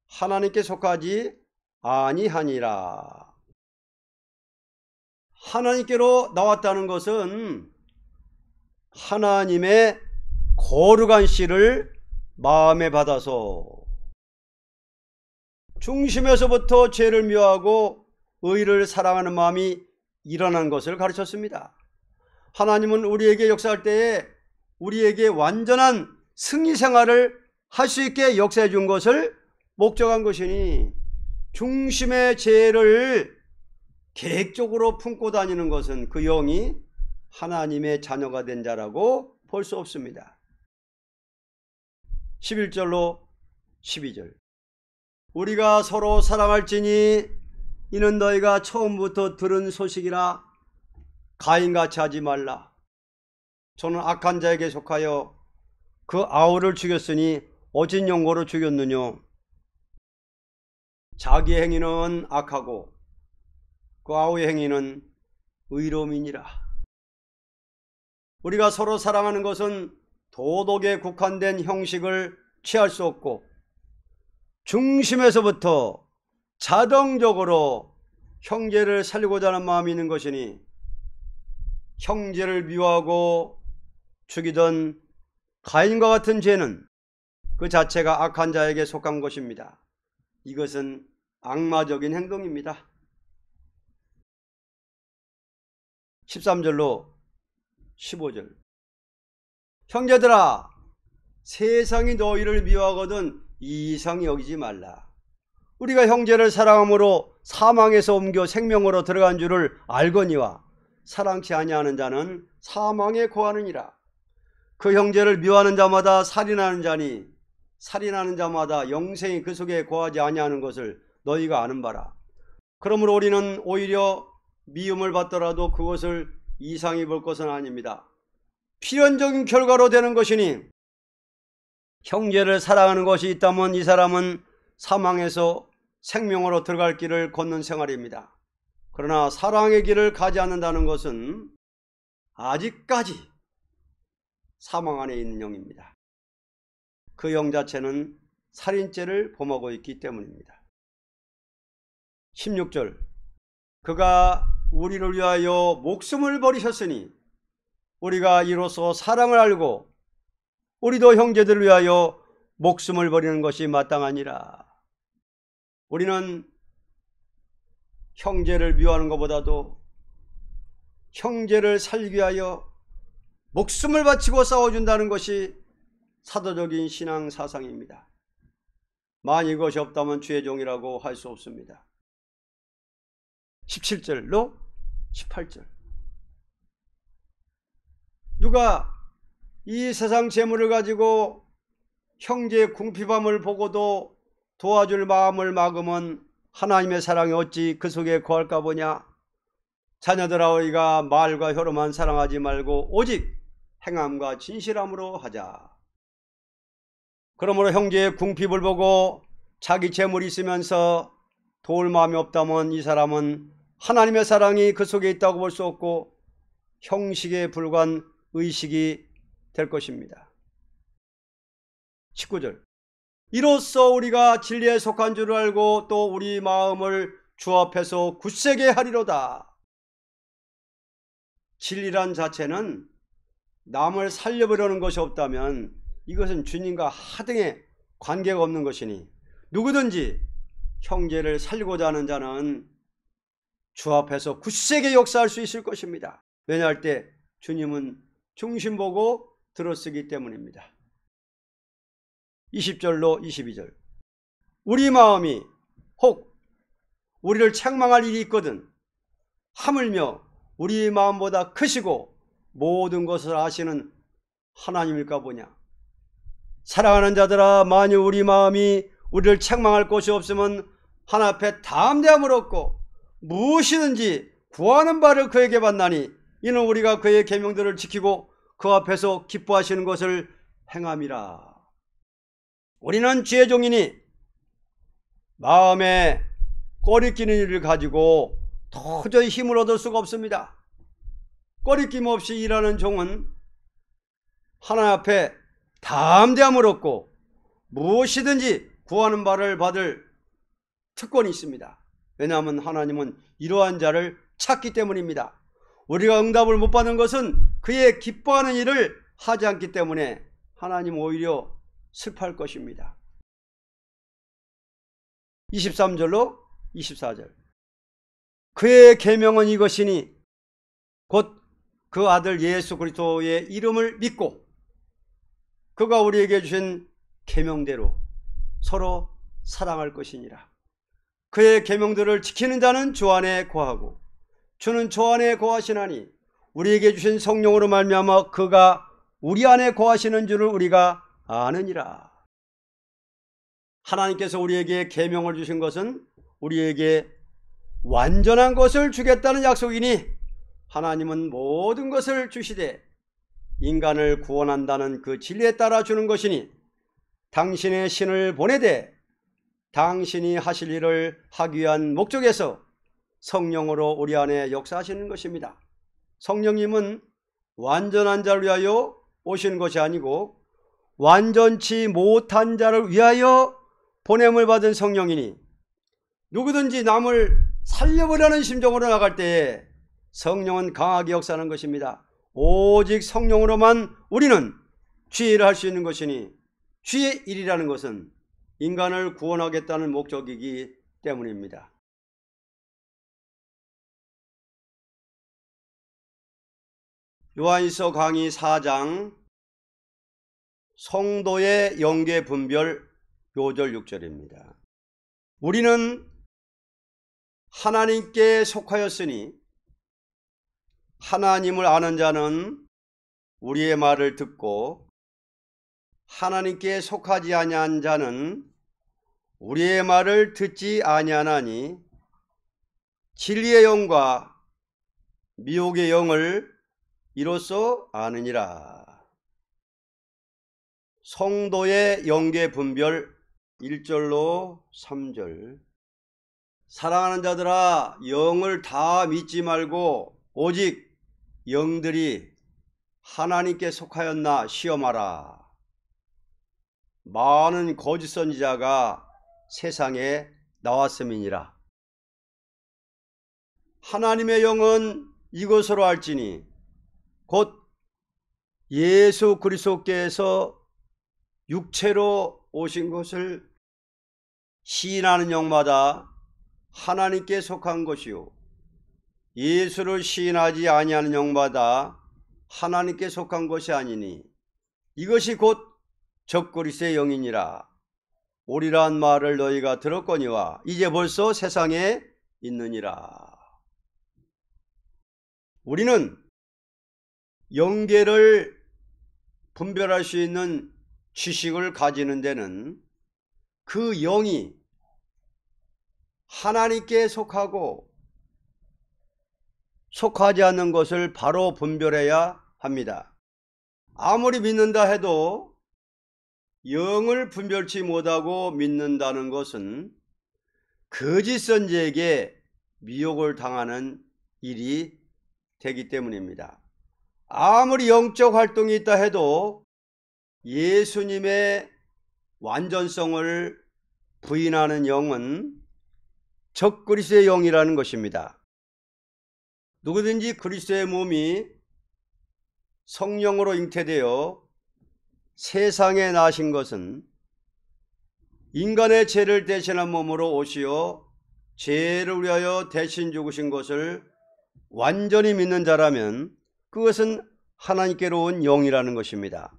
하나님께 속하지 아니하니라. 하나님께로 나왔다는 것은 하나님의 거룩한 씨를 마음에 받아서 중심에서부터 죄를 미워하고 의를 사랑하는 마음이 일어난 것을 가르쳤습니다. 하나님은 우리에게 역사할 때에 우리에게 완전한 승리 생활을 할 수 있게 역사해 준 것을 목적한 것이니 중심의 죄를 계획적으로 품고 다니는 것은 그 영이 하나님의 자녀가 된 자라고 볼 수 없습니다. 11절로 12절. 우리가 서로 사랑할지니 이는 너희가 처음부터 들은 소식이라. 가인같이 하지 말라. 저는 악한 자에게 속하여 그 아우를 죽였으니 어진 영고로 죽였느뇨. 자기 행위는 악하고 그 아우의 행위는 의로움이니라. 우리가 서로 사랑하는 것은 도덕에 국한된 형식을 취할 수 없고 중심에서부터 자동적으로 형제를 살리고자 하는 마음이 있는 것이니 형제를 미워하고 죽이던 가인과 같은 죄는 그 자체가 악한 자에게 속한 것입니다. 이것은 악마적인 행동입니다. 13절로 15절. 형제들아, 세상이 너희를 미워하거든 이상히 여기지 말라. 우리가 형제를 사랑함으로 사망에서 옮겨 생명으로 들어간 줄을 알거니와 사랑치 아니하는 자는 사망에 거하느니라. 그 형제를 미워하는 자마다 살인하는 자니 살인하는 자마다 영생이 그 속에 거하지 아니하는 것을 너희가 아는 바라. 그러므로 우리는 오히려 미움을 받더라도 그것을 이상히 볼 것은 아닙니다. 필연적인 결과로 되는 것이니 형제를 사랑하는 것이 있다면 이 사람은 사망에서 생명으로 들어갈 길을 걷는 생활입니다. 그러나 사랑의 길을 가지 않는다는 것은 아직까지 사망 안에 있는 영입니다. 그 영 자체는 살인죄를 범하고 있기 때문입니다. 16절. 그가 우리를 위하여 목숨을 버리셨으니 우리가 이로써 사랑을 알고 우리도 형제들을 위하여 목숨을 버리는 것이 마땅하니라. 우리는 형제를 미워하는 것보다도 형제를 살리기 위하여 목숨을 바치고 싸워준다는 것이 사도적인 신앙 사상입니다. 만일 이것이 없다면 주의 종이라고 할 수 없습니다. 17절로 18절. 누가 이 세상 재물을 가지고 형제의 궁핍함을 보고도 도와줄 마음을 막으면 하나님의 사랑이 어찌 그 속에 거할까 보냐. 자녀들아, 우리가 말과 혀로만 사랑하지 말고 오직 행함과 진실함으로 하자. 그러므로 형제의 궁핍을 보고 자기 재물이 있으면서 도울 마음이 없다면 이 사람은 하나님의 사랑이 그 속에 있다고 볼 수 없고 형식에 불과한 의식이 될 것입니다. 19절. 이로써 우리가 진리에 속한 줄을 알고 또 우리 마음을 주 앞에서 굳세게 하리로다. 진리란 자체는 남을 살려보려는 것이 없다면 이것은 주님과 하등의 관계가 없는 것이니 누구든지 형제를 살리고자 하는 자는 주 앞에서 굳세게 역사할 수 있을 것입니다. 왜냐할 때 주님은 중심 보고 들어쓰기 때문입니다. 20절로 22절. 우리 마음이 혹 우리를 책망할 일이 있거든 하물며 우리 마음보다 크시고 모든 것을 아시는 하나님일까 보냐. 사랑하는 자들아, 만일 우리 마음이 우리를 책망할 것이 없으면 하나 앞에 담대함을 얻고 무엇이든지 구하는 바를 그에게 받나니 이는 우리가 그의 계명들을 지키고 그 앞에서 기뻐하시는 것을 행함이라. 우리는 주의 종이니 마음에 꺼리끼는 일을 가지고 도저히 힘을 얻을 수가 없습니다. 꺼리낌 없이 일하는 종은 하나님 앞에 담대함을 얻고 무엇이든지 구하는 바를 받을 특권이 있습니다. 왜냐하면 하나님은 이러한 자를 찾기 때문입니다. 우리가 응답을 못 받는 것은 그의 기뻐하는 일을 하지 않기 때문에 하나님 오히려 슬퍼할 것입니다. 23절로 24절. 그의 계명은 이것이니 곧 그 아들 예수 그리스도의 이름을 믿고 그가 우리에게 주신 계명대로 서로 사랑할 것이니라. 그의 계명들을 지키는 자는 주 안에 거하고 주는 주 안에 거하시나니 우리에게 주신 성령으로 말미암아 그가 우리 안에 거하시는 줄을 우리가 아느니라. 하나님께서 우리에게 계명을 주신 것은 우리에게 완전한 것을 주겠다는 약속이니 하나님은 모든 것을 주시되 인간을 구원한다는 그 진리에 따라 주는 것이니 당신의 신을 보내되 당신이 하실 일을 하기 위한 목적에서 성령으로 우리 안에 역사하시는 것입니다. 성령님은 완전한 자를 위하여 오시는 것이 아니고 완전치 못한 자를 위하여 보냄을 받은 성령이니 누구든지 남을 살려보려는 심정으로 나갈 때에 성령은 강하게 역사하는 것입니다. 오직 성령으로만 우리는 주의 일을 할 수 있는 것이니 주의 일이라는 것은 인간을 구원하겠다는 목적이기 때문입니다. 요한일서 강의 4장 성도의 영계 분별 5절 6절입니다. 우리는 하나님께 속하였으니 하나님을 아는 자는 우리의 말을 듣고 하나님께 속하지 아니한 자는 우리의 말을 듣지 아니하나니 진리의 영과 미혹의 영을 이로써 아느니라. 성도의 영계 분별 1절로 3절. 사랑하는 자들아, 영을 다 믿지 말고 오직 영들이 하나님께 속하였나 시험하라. 많은 거짓 선지자가 세상에 나왔음이니라. 하나님의 영은 이것으로 알지니 곧 예수 그리스도께서 육체로 오신 것을 시인하는 영마다 하나님께 속한 것이요 예수를 시인하지 아니하는 영마다 하나님께 속한 것이 아니니 이것이 곧 적그리스도의 영이니라. 오리란 말을 너희가 들었거니와 이제 벌써 세상에 있느니라. 우리는 영계를 분별할 수 있는 지식을 가지는 데는 그 영이 하나님께 속하고 속하지 않는 것을 바로 분별해야 합니다. 아무리 믿는다 해도 영을 분별치 못하고 믿는다는 것은 거짓 선지에게 미혹을 당하는 일이 되기 때문입니다. 아무리 영적 활동이 있다 해도 예수님의 완전성을 부인하는 영은 적그리스도의 영이라는 것입니다. 누구든지 그리스도의 몸이 성령으로 잉태되어 세상에 나신 것은 인간의 죄를 대신한 몸으로 오시어 죄를 위하여 대신 죽으신 것을 완전히 믿는 자라면 그것은 하나님께로 온 영이라는 것입니다.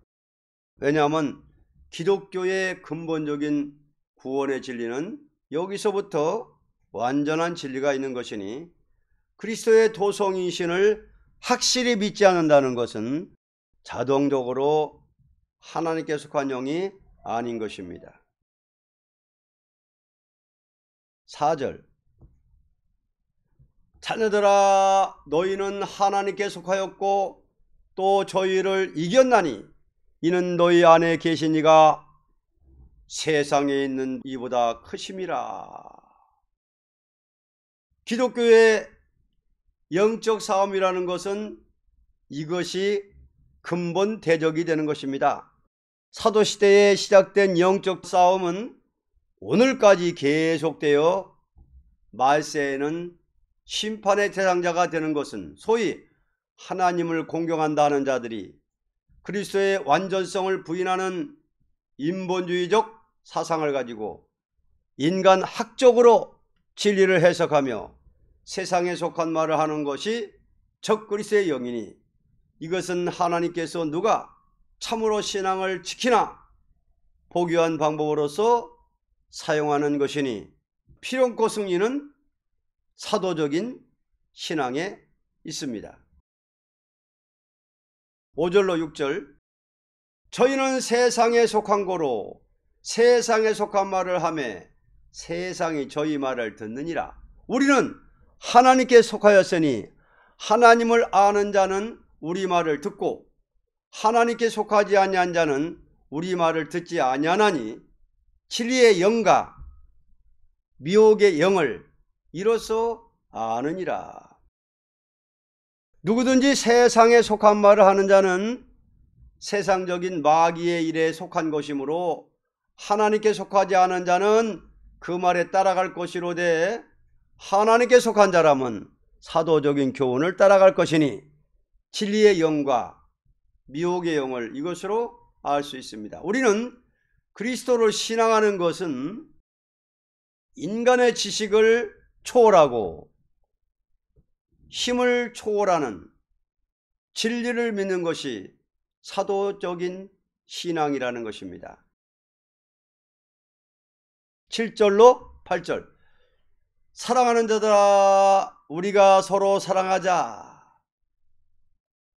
왜냐하면 기독교의 근본적인 구원의 진리는 여기서부터 완전한 진리가 있는 것이니 그리스도의 도성이신을 확실히 믿지 않는다는 것은 자동적으로 하나님께 속한 영이 아닌 것입니다. 4절. 자녀들아, 너희는 하나님께 속하였고 또 저희를 이겼나니 이는 너희 안에 계신 이가 세상에 있는 이보다 크심이라. 기독교의 영적 싸움이라는 것은 이것이 근본 대적이 되는 것입니다. 사도시대에 시작된 영적 싸움은 오늘까지 계속되어 말세에는 심판의 대상자가 되는 것은 소위 하나님을 공경한다는 자들이 그리스도의 완전성을 부인하는 인본주의적 사상을 가지고 인간 학적으로 진리를 해석하며 세상에 속한 말을 하는 것이 적그리스도의 영이니 이것은 하나님께서 누가 참으로 신앙을 지키나 보기한 방법으로서 사용하는 것이니 필연코 승리는 사도적인 신앙에 있습니다. 5절로 6절, 저희는 세상에 속한 고로 세상에 속한 말을 하며 세상이 저희 말을 듣느니라. 우리는 하나님께 속하였으니 하나님을 아는 자는 우리 말을 듣고 하나님께 속하지 아니한 자는 우리 말을 듣지 아니하나니 진리의 영과 미혹의 영을 이로써 아느니라. 누구든지 세상에 속한 말을 하는 자는 세상적인 마귀의 일에 속한 것이므로 하나님께 속하지 않은 자는 그 말에 따라갈 것이로되 하나님께 속한 자라면 사도적인 교훈을 따라갈 것이니 진리의 영과 미혹의 영을 이것으로 알 수 있습니다. 우리는 그리스도를 신앙하는 것은 인간의 지식을 초월하고 힘을 초월하는 진리를 믿는 것이 사도적인 신앙이라는 것입니다. 7절로 8절, 사랑하는 자들아 우리가 서로 사랑하자.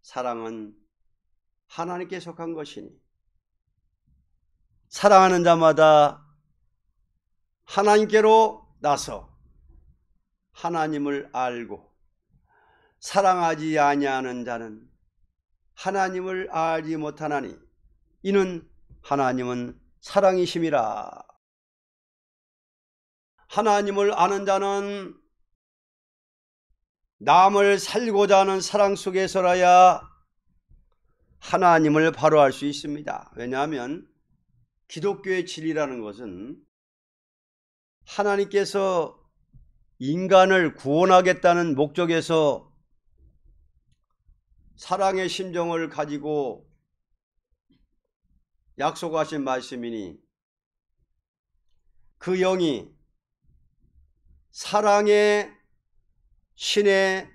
사랑은 하나님께 속한 것이니 사랑하는 자마다 하나님께로 나서 하나님을 알고 사랑하지 아니하는 자는 하나님을 알지 못하나니 이는 하나님은 사랑이심이라. 하나님을 아는 자는 남을 살고자 하는 사랑 속에서라야 하나님을 바로 알 수 있습니다. 왜냐하면 기독교의 진리라는 것은 하나님께서 인간을 구원하겠다는 목적에서 사랑의 심정을 가지고 약속하신 말씀이니 그 영이 사랑의 신의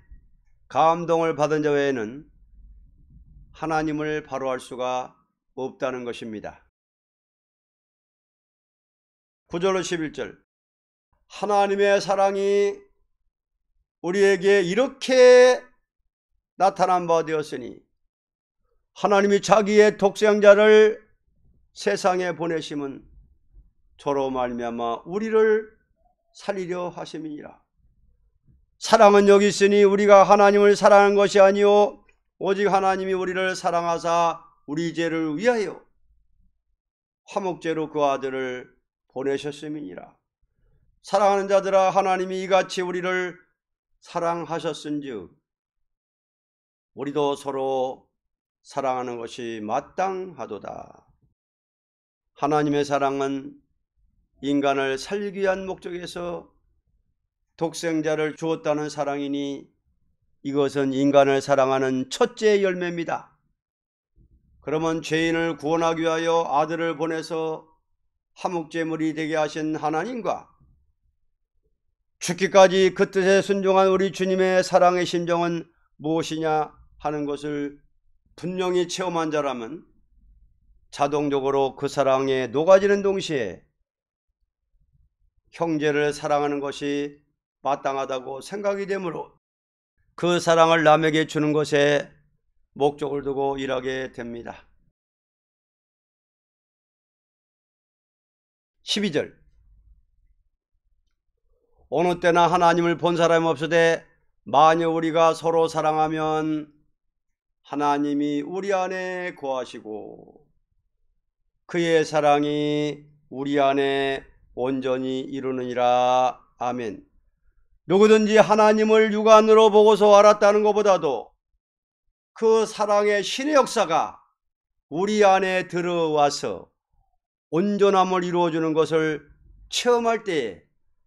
감동을 받은 자 외에는 하나님을 바로 알 수가 없다는 것입니다. 9절로 11절, 하나님의 사랑이 우리에게 이렇게 나타난 바 되었으니 하나님이 자기의 독생자를 세상에 보내심은 저로 말미암아 우리를 살리려 하심이니라. 사랑은 여기 있으니 우리가 하나님을 사랑하는 것이 아니요 오직 하나님이 우리를 사랑하사 우리 죄를 위하여 화목제로 그 아들을 보내셨음이니라. 사랑하는 자들아 하나님이 이같이 우리를 사랑하셨은즉 우리도 서로 사랑하는 것이 마땅하도다. 하나님의 사랑은 인간을 살리기 위한 목적에서 독생자를 주었다는 사랑이니 이것은 인간을 사랑하는 첫째 열매입니다. 그러면 죄인을 구원하기 위하여 아들을 보내서 화목제물이 되게 하신 하나님과 죽기까지 그 뜻에 순종한 우리 주님의 사랑의 심정은 무엇이냐 하는 것을 분명히 체험한 자라면 자동적으로 그 사랑에 녹아지는 동시에 형제를 사랑하는 것이 마땅하다고 생각이 되므로 그 사랑을 남에게 주는 것에 목적을 두고 일하게 됩니다. 12절, 어느 때나 하나님을 본 사람이 없으되 만일 우리가 서로 사랑하면 하나님이 우리 안에 거하시고 그의 사랑이 우리 안에 온전히 이루느니라. 아멘. 누구든지 하나님을 육안으로 보고서 알았다는 것보다도 그 사랑의 신의 역사가 우리 안에 들어와서 온전함을 이루어주는 것을 체험할 때에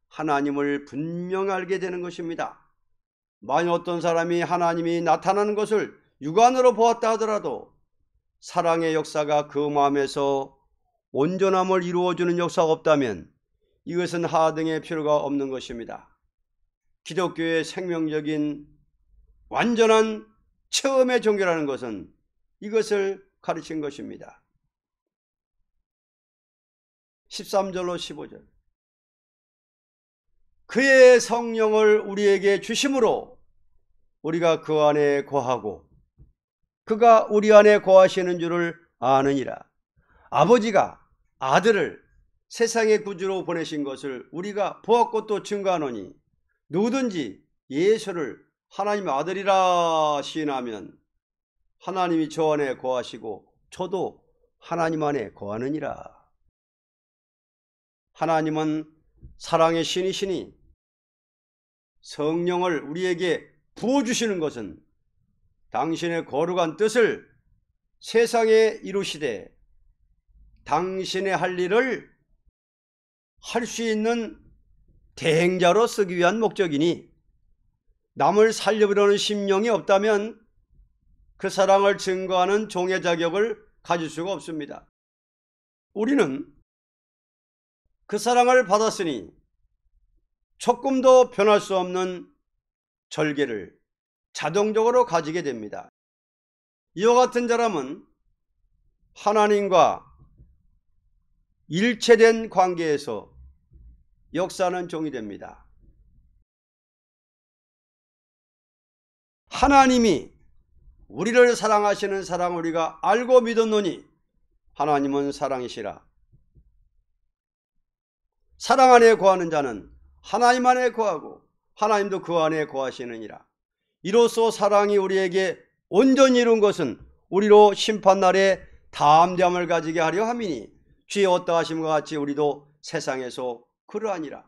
하나님을 분명히 알게 되는 것입니다. 만약 어떤 사람이 하나님이 나타나는 것을 육안으로 보았다 하더라도 사랑의 역사가 그 마음에서 온전함을 이루어주는 역사가 없다면 이것은 하등의 필요가 없는 것입니다. 기독교의 생명적인 완전한 체험의 종교라는 것은 이것을 가르친 것입니다. 13절로 15절. 그의 성령을 우리에게 주심으로 우리가 그 안에 거하고 그가 우리 안에 거하시는 줄을 아느니라. 아버지가 아들을 세상의 구주로 보내신 것을 우리가 보았고 또 증거하노니 누구든지 예수를 하나님의 아들이라 시인하면 하나님이 저 안에 거하시고 저도 하나님 안에 거하느니라. 하나님은 사랑의 신이시니 성령을 우리에게 부어주시는 것은 당신의 거룩한 뜻을 세상에 이루시되 당신의 할 일을 할 수 있는 대행자로 쓰기 위한 목적이니 남을 살려보려는 심령이 없다면 그 사랑을 증거하는 종의 자격을 가질 수가 없습니다. 우리는 그 사랑을 받았으니 조금도 변할 수 없는 절개를 자동적으로 가지게 됩니다. 이와 같은 사람은 하나님과 일체된 관계에서 역사하는 종이 됩니다. 하나님이 우리를 사랑하시는 사랑을 우리가 알고 믿었노니 하나님은 사랑이시라. 사랑 안에 거하는 자는 하나님 안에 거하고 하나님도 그 안에 거하시느니라. 이로써 사랑이 우리에게 온전히 이룬 것은 우리로 심판날에 담대함을 가지게 하려 함이니 주의 어떠하심과 같이 우리도 세상에서 그러하니라.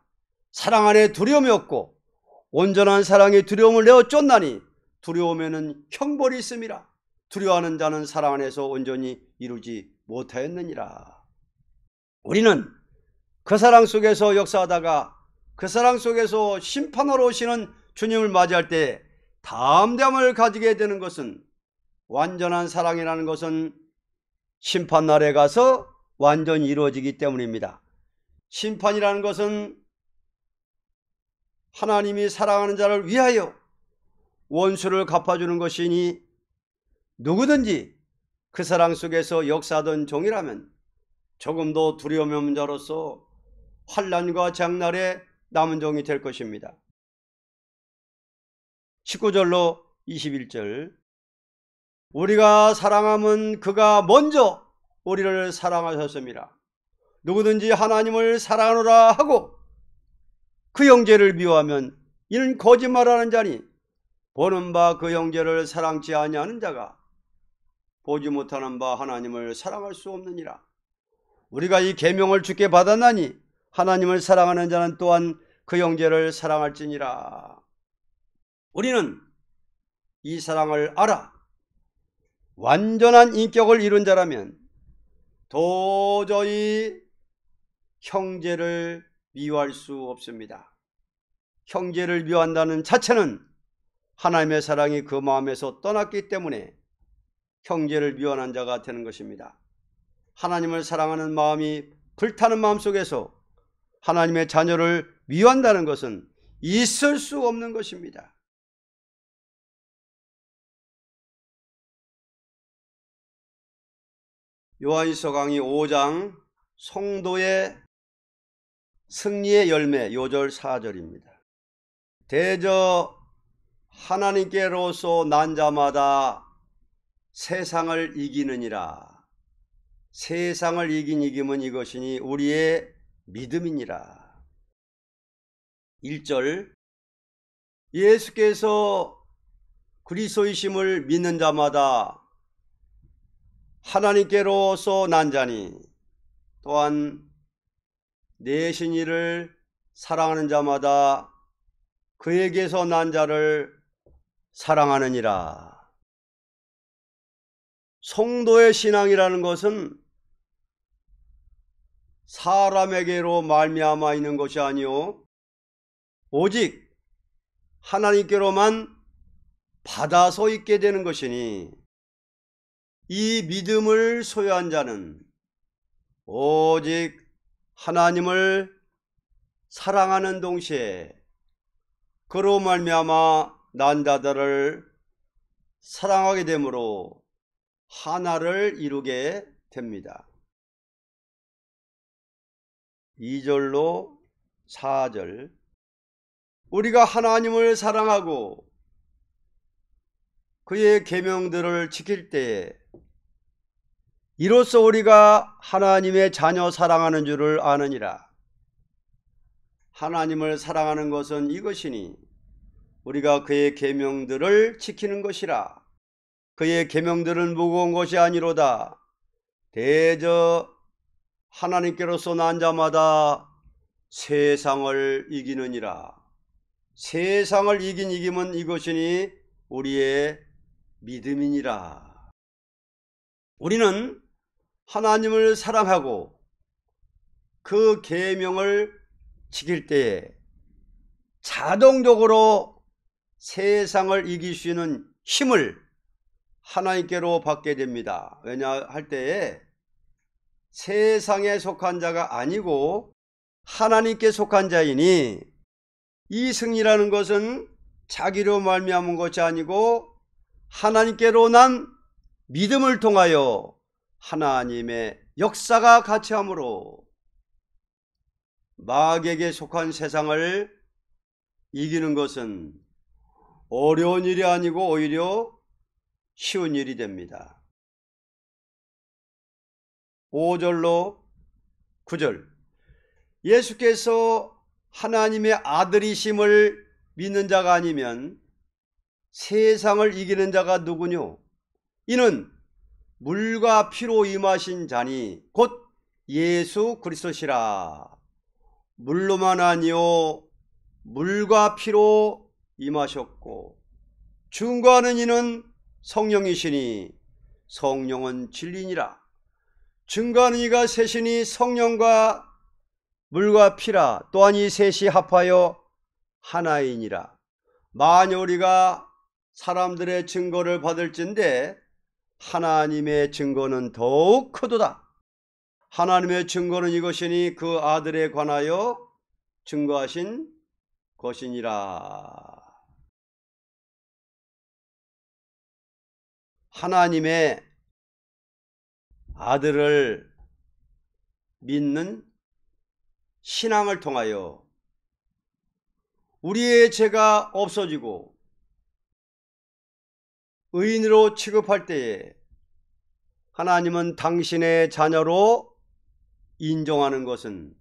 사랑 안에 두려움이 없고 온전한 사랑이 두려움을 내어 쫓나니 두려움에는 형벌이 있음이라. 두려워하는 자는 사랑 안에서 온전히 이루지 못하였느니라. 우리는 그 사랑 속에서 역사하다가 그 사랑 속에서 심판하러 오시는 주님을 맞이할 때 담대함을 가지게 되는 것은, 완전한 사랑이라는 것은 심판날에 가서 완전히 이루어지기 때문입니다. 심판이라는 것은 하나님이 사랑하는 자를 위하여 원수를 갚아주는 것이니 누구든지 그 사랑 속에서 역사하던 종이라면 조금도 두려움이 없는 자로서 환난과 장날에 남은 종이 될 것입니다. 19절로 21절. 우리가 사랑함은 그가 먼저 우리를 사랑하셨습니다. 누구든지 하나님을 사랑하노라 하고 그 형제를 미워하면 이는 거짓말하는 자니 보는 바 그 형제를 사랑치 아니하는 자가 보지 못하는 바 하나님을 사랑할 수 없느니라. 우리가 이 계명을 주께 받았나니 하나님을 사랑하는 자는 또한 그 형제를 사랑할지니라. 우리는 이 사랑을 알아 완전한 인격을 이룬 자라면 도저히 형제를 미워할 수 없습니다. 형제를 미워한다는 자체는 하나님의 사랑이 그 마음에서 떠났기 때문에 형제를 미워하는 자가 되는 것입니다. 하나님을 사랑하는 마음이 불타는 마음 속에서 하나님의 자녀를 미워한다는 것은 있을 수 없는 것입니다. 요한일서 강의 5장 성도의 승리의 열매 요절 4절입니다. 대저 하나님께로서 난 자마다 세상을 이기느니라. 세상을 이김은 이것이니 우리의 믿음이니라. 1절. 예수께서 그리스도이심을 믿는 자마다 하나님께로서 난 자니 또한 내신 이를 사랑하는 자마다 그에게서 난 자를 사랑하느니라. 성도의 신앙이라는 것은 사람에게로 말미암아 있는 것이 아니요 오직 하나님께로만 받아서 있게 되는 것이니 이 믿음을 소유한 자는 오직 하나님을 사랑하는 동시에 그로 말미암아 난 자들을 사랑하게 되므로 하나를 이루게 됩니다. 2절로 4절, 우리가 하나님을 사랑하고 그의 계명들을 지킬 때에 이로써 우리가 하나님의 자녀 사랑하는 줄을 아느니라. 하나님을 사랑하는 것은 이것이니 우리가 그의 계명들을 지키는 것이라. 그의 계명들은 무거운 것이 아니로다. 대저 하나님께로서 난 자마다 세상을 이기느니라. 세상을 이김은 이것이니 우리의 믿음이니라. 우리는 하나님을 사랑하고 그 계명을 지킬 때에 자동적으로 세상을 이길 수 있는 힘을 하나님께로 받게 됩니다. 왜냐 할 때에 세상에 속한 자가 아니고 하나님께 속한 자이니, 이 승리라는 것은 자기로 말미암은 것이 아니고 하나님께로 난 믿음을 통하여 하나님의 역사가 같이함으로 마귀에게 속한 세상을 이기는 것은 어려운 일이 아니고 오히려 쉬운 일이 됩니다. 5절로 9절, 예수께서 하나님의 아들이심을 믿는 자가 아니면 세상을 이기는 자가 누구뇨? 이는 물과 피로 임하신 자니 곧 예수 그리스도시라. 물로만 아니요 물과 피로 임하셨고 증거하는 이는 성령이시니 성령은 진리니라. 증거하는 이가 셋이니 성령과 물과 피라. 또한 이 셋이 합하여 하나이니라. 만일 우리가 사람들의 증거를 받을진대 하나님의 증거는 더욱 크도다. 하나님의 증거는 이것이니 그 아들에 관하여 증거하신 것이니라. 하나님의 아들을 믿는 신앙을 통하여 우리의 죄가 없어지고 의인으로 취급할 때에 하나님은 당신의 자녀로 인정하는 것은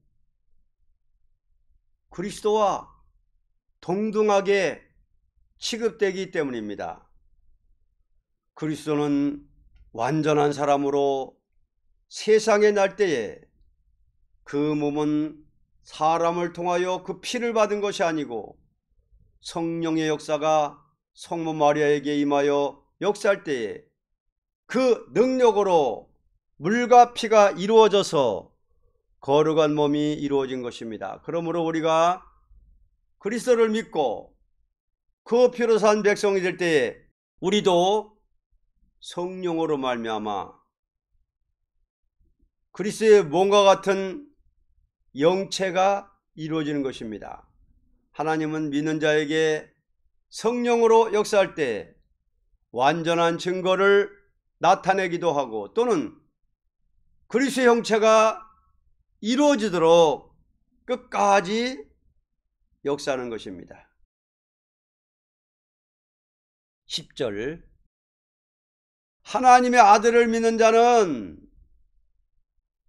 그리스도와 동등하게 취급되기 때문입니다. 그리스도는 완전한 사람으로 세상에 날 때에 그 몸은 사람을 통하여 그 피를 받은 것이 아니고 성령의 역사가 성모 마리아에게 임하여 역사할 때에 그 능력으로 물과 피가 이루어져서 거룩한 몸이 이루어진 것입니다. 그러므로 우리가 그리스도를 믿고 그 피로 산 백성이 될 때에 우리도 성령으로 말미암아 그리스도의 몸과 같은 영체가 이루어지는 것입니다. 하나님은 믿는 자에게 성령으로 역사할 때 완전한 증거를 나타내기도 하고 또는 그리스도의 형체가 이루어지도록 끝까지 역사하는 것입니다. 10절, 하나님의 아들을 믿는 자는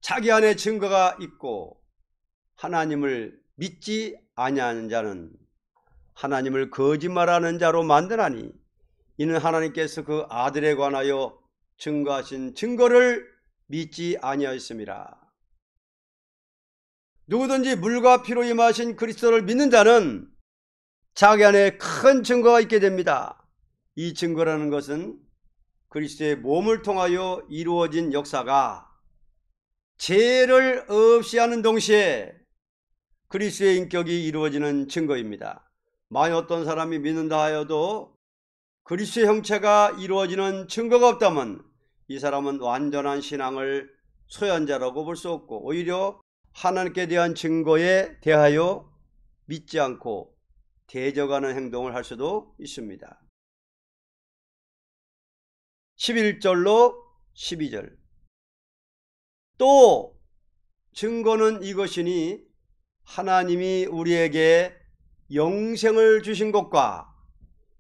자기 안에 증거가 있고 하나님을 믿지 아니하는 자는 하나님을 거짓말하는 자로 만드나니 이는 하나님께서 그 아들에 관하여 증거하신 증거를 믿지 아니하였습니다. 누구든지 물과 피로 임하신 그리스도를 믿는 자는 자기 안에 큰 증거가 있게 됩니다. 이 증거라는 것은 그리스도의 몸을 통하여 이루어진 역사가 죄를 없이 하는 동시에 그리스도의 인격이 이루어지는 증거입니다. 만약 어떤 사람이 믿는다 하여도 그리스도의 형체가 이루어지는 증거가 없다면 이 사람은 완전한 신앙을 소유한 자라고 볼 수 없고 오히려 하나님께 대한 증거에 대하여 믿지 않고 대적하는 행동을 할 수도 있습니다. 11절로 12절. 또 증거는 이것이니 하나님이 우리에게 영생을 주신 것과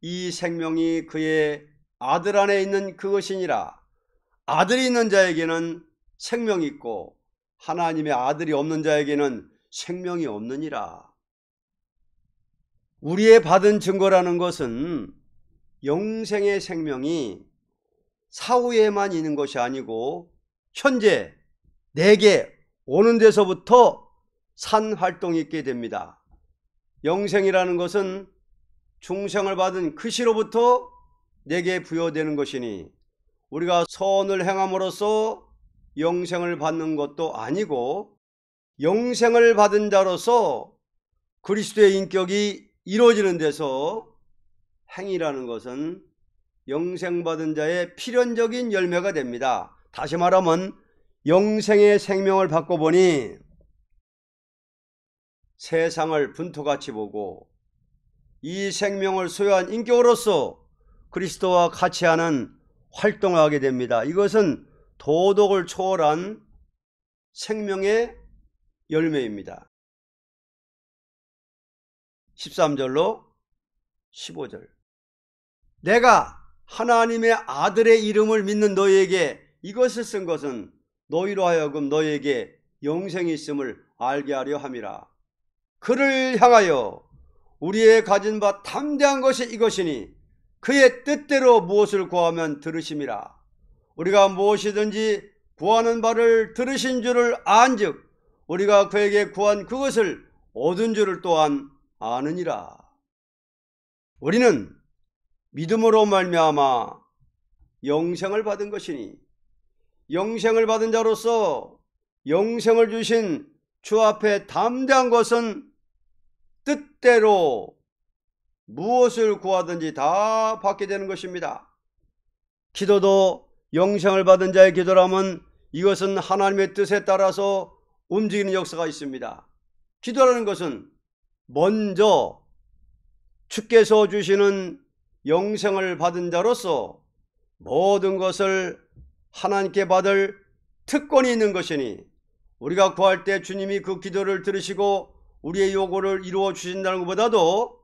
이 생명이 그의 아들 안에 있는 그것이니라. 아들이 있는 자에게는 생명이 있고 하나님의 아들이 없는 자에게는 생명이 없느니라. 우리의 받은 증거라는 것은 영생의 생명이 사후에만 있는 것이 아니고 현재 내게 오는 데서부터 산 활동이 있게 됩니다. 영생이라는 것은 중생을 받은 그 시로부터 내게 부여되는 것이니 우리가 선을 행함으로써 영생을 받는 것도 아니고 영생을 받은 자로서 그리스도의 인격이 이루어지는 데서 행이라는 것은 영생받은 자의 필연적인 열매가 됩니다. 다시 말하면 영생의 생명을 받고 보니 세상을 분토같이 보고 이 생명을 소유한 인격으로서 그리스도와 같이 하는 활동을 하게 됩니다. 이것은 도덕을 초월한 생명의 열매입니다. 13절로 15절. 내가 하나님의 아들의 이름을 믿는 너희에게 이것을 쓴 것은 너희로 하여금 너희에게 영생이 있음을 알게 하려 함이라. 그를 향하여 우리의 가진 바 담대한 것이 이것이니 그의 뜻대로 무엇을 구하면 들으심이라. 우리가 무엇이든지 구하는 바를 들으신 줄을 안즉 우리가 그에게 구한 그것을 얻은 줄을 또한 아느니라. 우리는 믿음으로 말미암아 영생을 받은 것이니 영생을 받은 자로서 영생을 주신 주 앞에 담대한 것은 뜻대로 무엇을 구하든지 다 받게 되는 것입니다. 기도도 영생을 받은 자의 기도라면 이것은 하나님의 뜻에 따라서 움직이는 역사가 있습니다. 기도라는 것은 먼저 주께서 주시는 영생을 받은 자로서 모든 것을 하나님께 받을 특권이 있는 것이니 우리가 구할 때 주님이 그 기도를 들으시고 우리의 요구를 이루어 주신다는 것보다도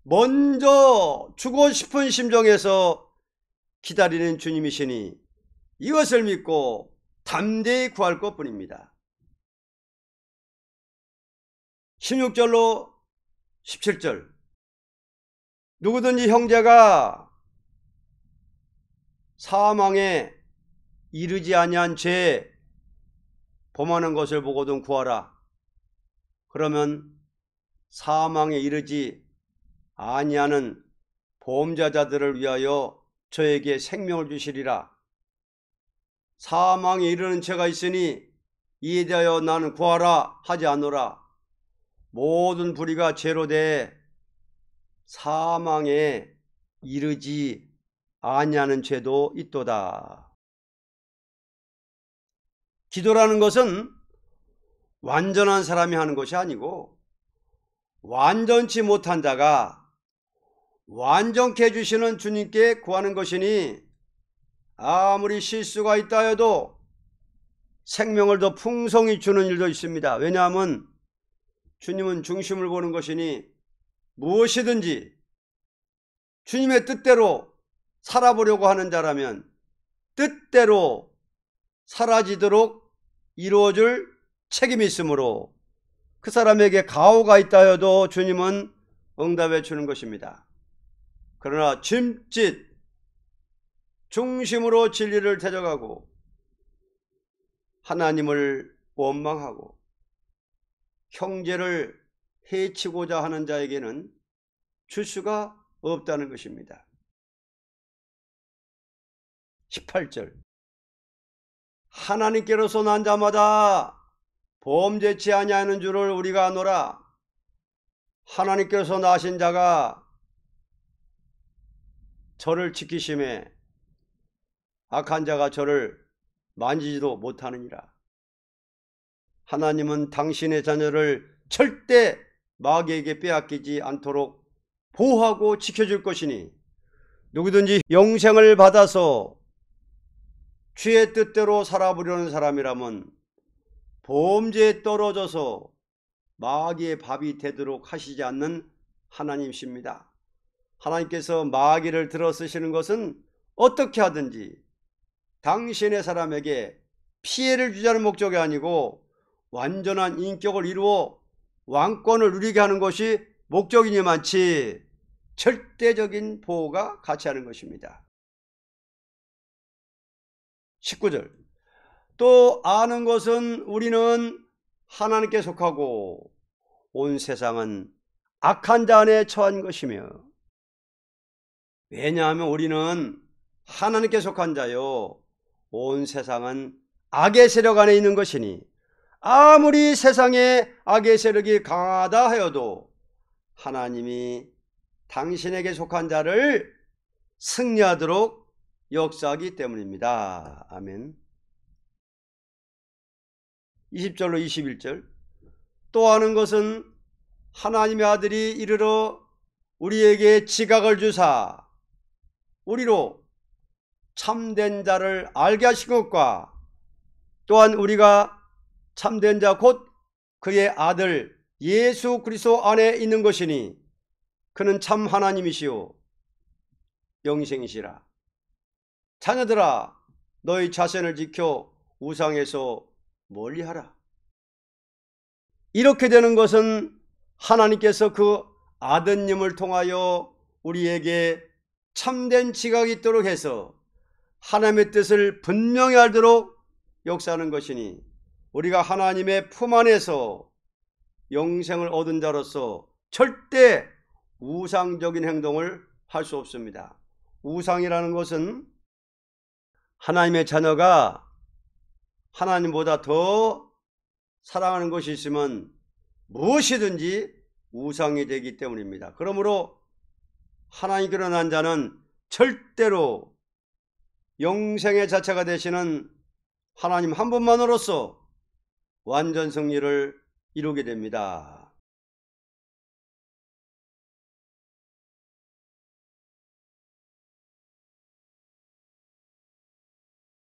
먼저 주고 싶은 심정에서 기다리는 주님이시니 이것을 믿고 담대히 구할 것뿐입니다. 16절로 17절. 누구든지 형제가 사망에 이르지 아니한 죄 범하는 것을 보고든 구하라. 그러면 사망에 이르지 아니하는 범죄자들을 위하여 저에게 생명을 주시리라. 사망에 이르는 죄가 있으니 이에 대하여 나는 구하라 하지 않노라. 모든 불의가 죄로 대해 사망에 이르지 아니하는 죄도 있도다. 기도라는 것은 완전한 사람이 하는 것이 아니고 완전치 못한 자가 완전케 해주시는 주님께 구하는 것이니 아무리 실수가 있다 해도 생명을 더 풍성히 주는 일도 있습니다. 왜냐하면 주님은 중심을 보는 것이니 무엇이든지 주님의 뜻대로 살아보려고 하는 자라면 뜻대로 사라지도록 이루어줄 책임이 있으므로 그 사람에게 가오가 있다 해도 주님은 응답해 주는 것입니다. 그러나 짐짓 중심으로 진리를 대적하고 하나님을 원망하고 형제를 해치고자 하는 자에게는 줄 수가 없다는 것입니다. 18절. 하나님께로서 난 자마다 범죄치 아니하는 줄을 우리가 아노라. 하나님께서 나신 자가 저를 지키심에 악한 자가 저를 만지지도 못하느니라. 하나님은 당신의 자녀를 절대 마귀에게 빼앗기지 않도록 보호하고 지켜줄 것이니 누구든지 영생을 받아서 주의 뜻대로 살아보려는 사람이라면 범죄에 떨어져서 마귀의 밥이 되도록 하시지 않는 하나님이십니다. 하나님께서 마귀를 들어 쓰시는 것은 어떻게 하든지 당신의 사람에게 피해를 주자는 목적이 아니고 완전한 인격을 이루어 왕권을 누리게 하는 것이 목적이니만치 절대적인 보호가 같이 하는 것입니다. 19절, 또 아는 것은 우리는 하나님께 속하고 온 세상은 악한 자 안에 처한 것이며, 왜냐하면 우리는 하나님께 속한 자요 온 세상은 악의 세력 안에 있는 것이니, 아무리 세상에 악의 세력이 강하다 하여도 하나님이 당신에게 속한 자를 승리하도록 역사하기 때문입니다. 아멘. 20절로 21절, 또 아는 것은 하나님의 아들이 이르러 우리에게 지각을 주사 우리로 참된 자를 알게 하신 것과, 또한 우리가 참된 자 곧 그의 아들 예수 그리스도 안에 있는 것이니 그는 참 하나님이시요 영생이시라. 자녀들아, 너희 자신을 지켜 우상에서 멀리하라. 이렇게 되는 것은 하나님께서 그 아드님을 통하여 우리에게 참된 지각이 있도록 해서 하나님의 뜻을 분명히 알도록 역사하는 것이니, 우리가 하나님의 품 안에서 영생을 얻은 자로서 절대 우상적인 행동을 할 수 없습니다. 우상이라는 것은 하나님의 자녀가 하나님보다 더 사랑하는 것이 있으면 무엇이든지 우상이 되기 때문입니다. 그러므로 하나님께로 난 자는 절대로 영생의 자체가 되시는 하나님 한 분만으로서 완전 승리를 이루게 됩니다.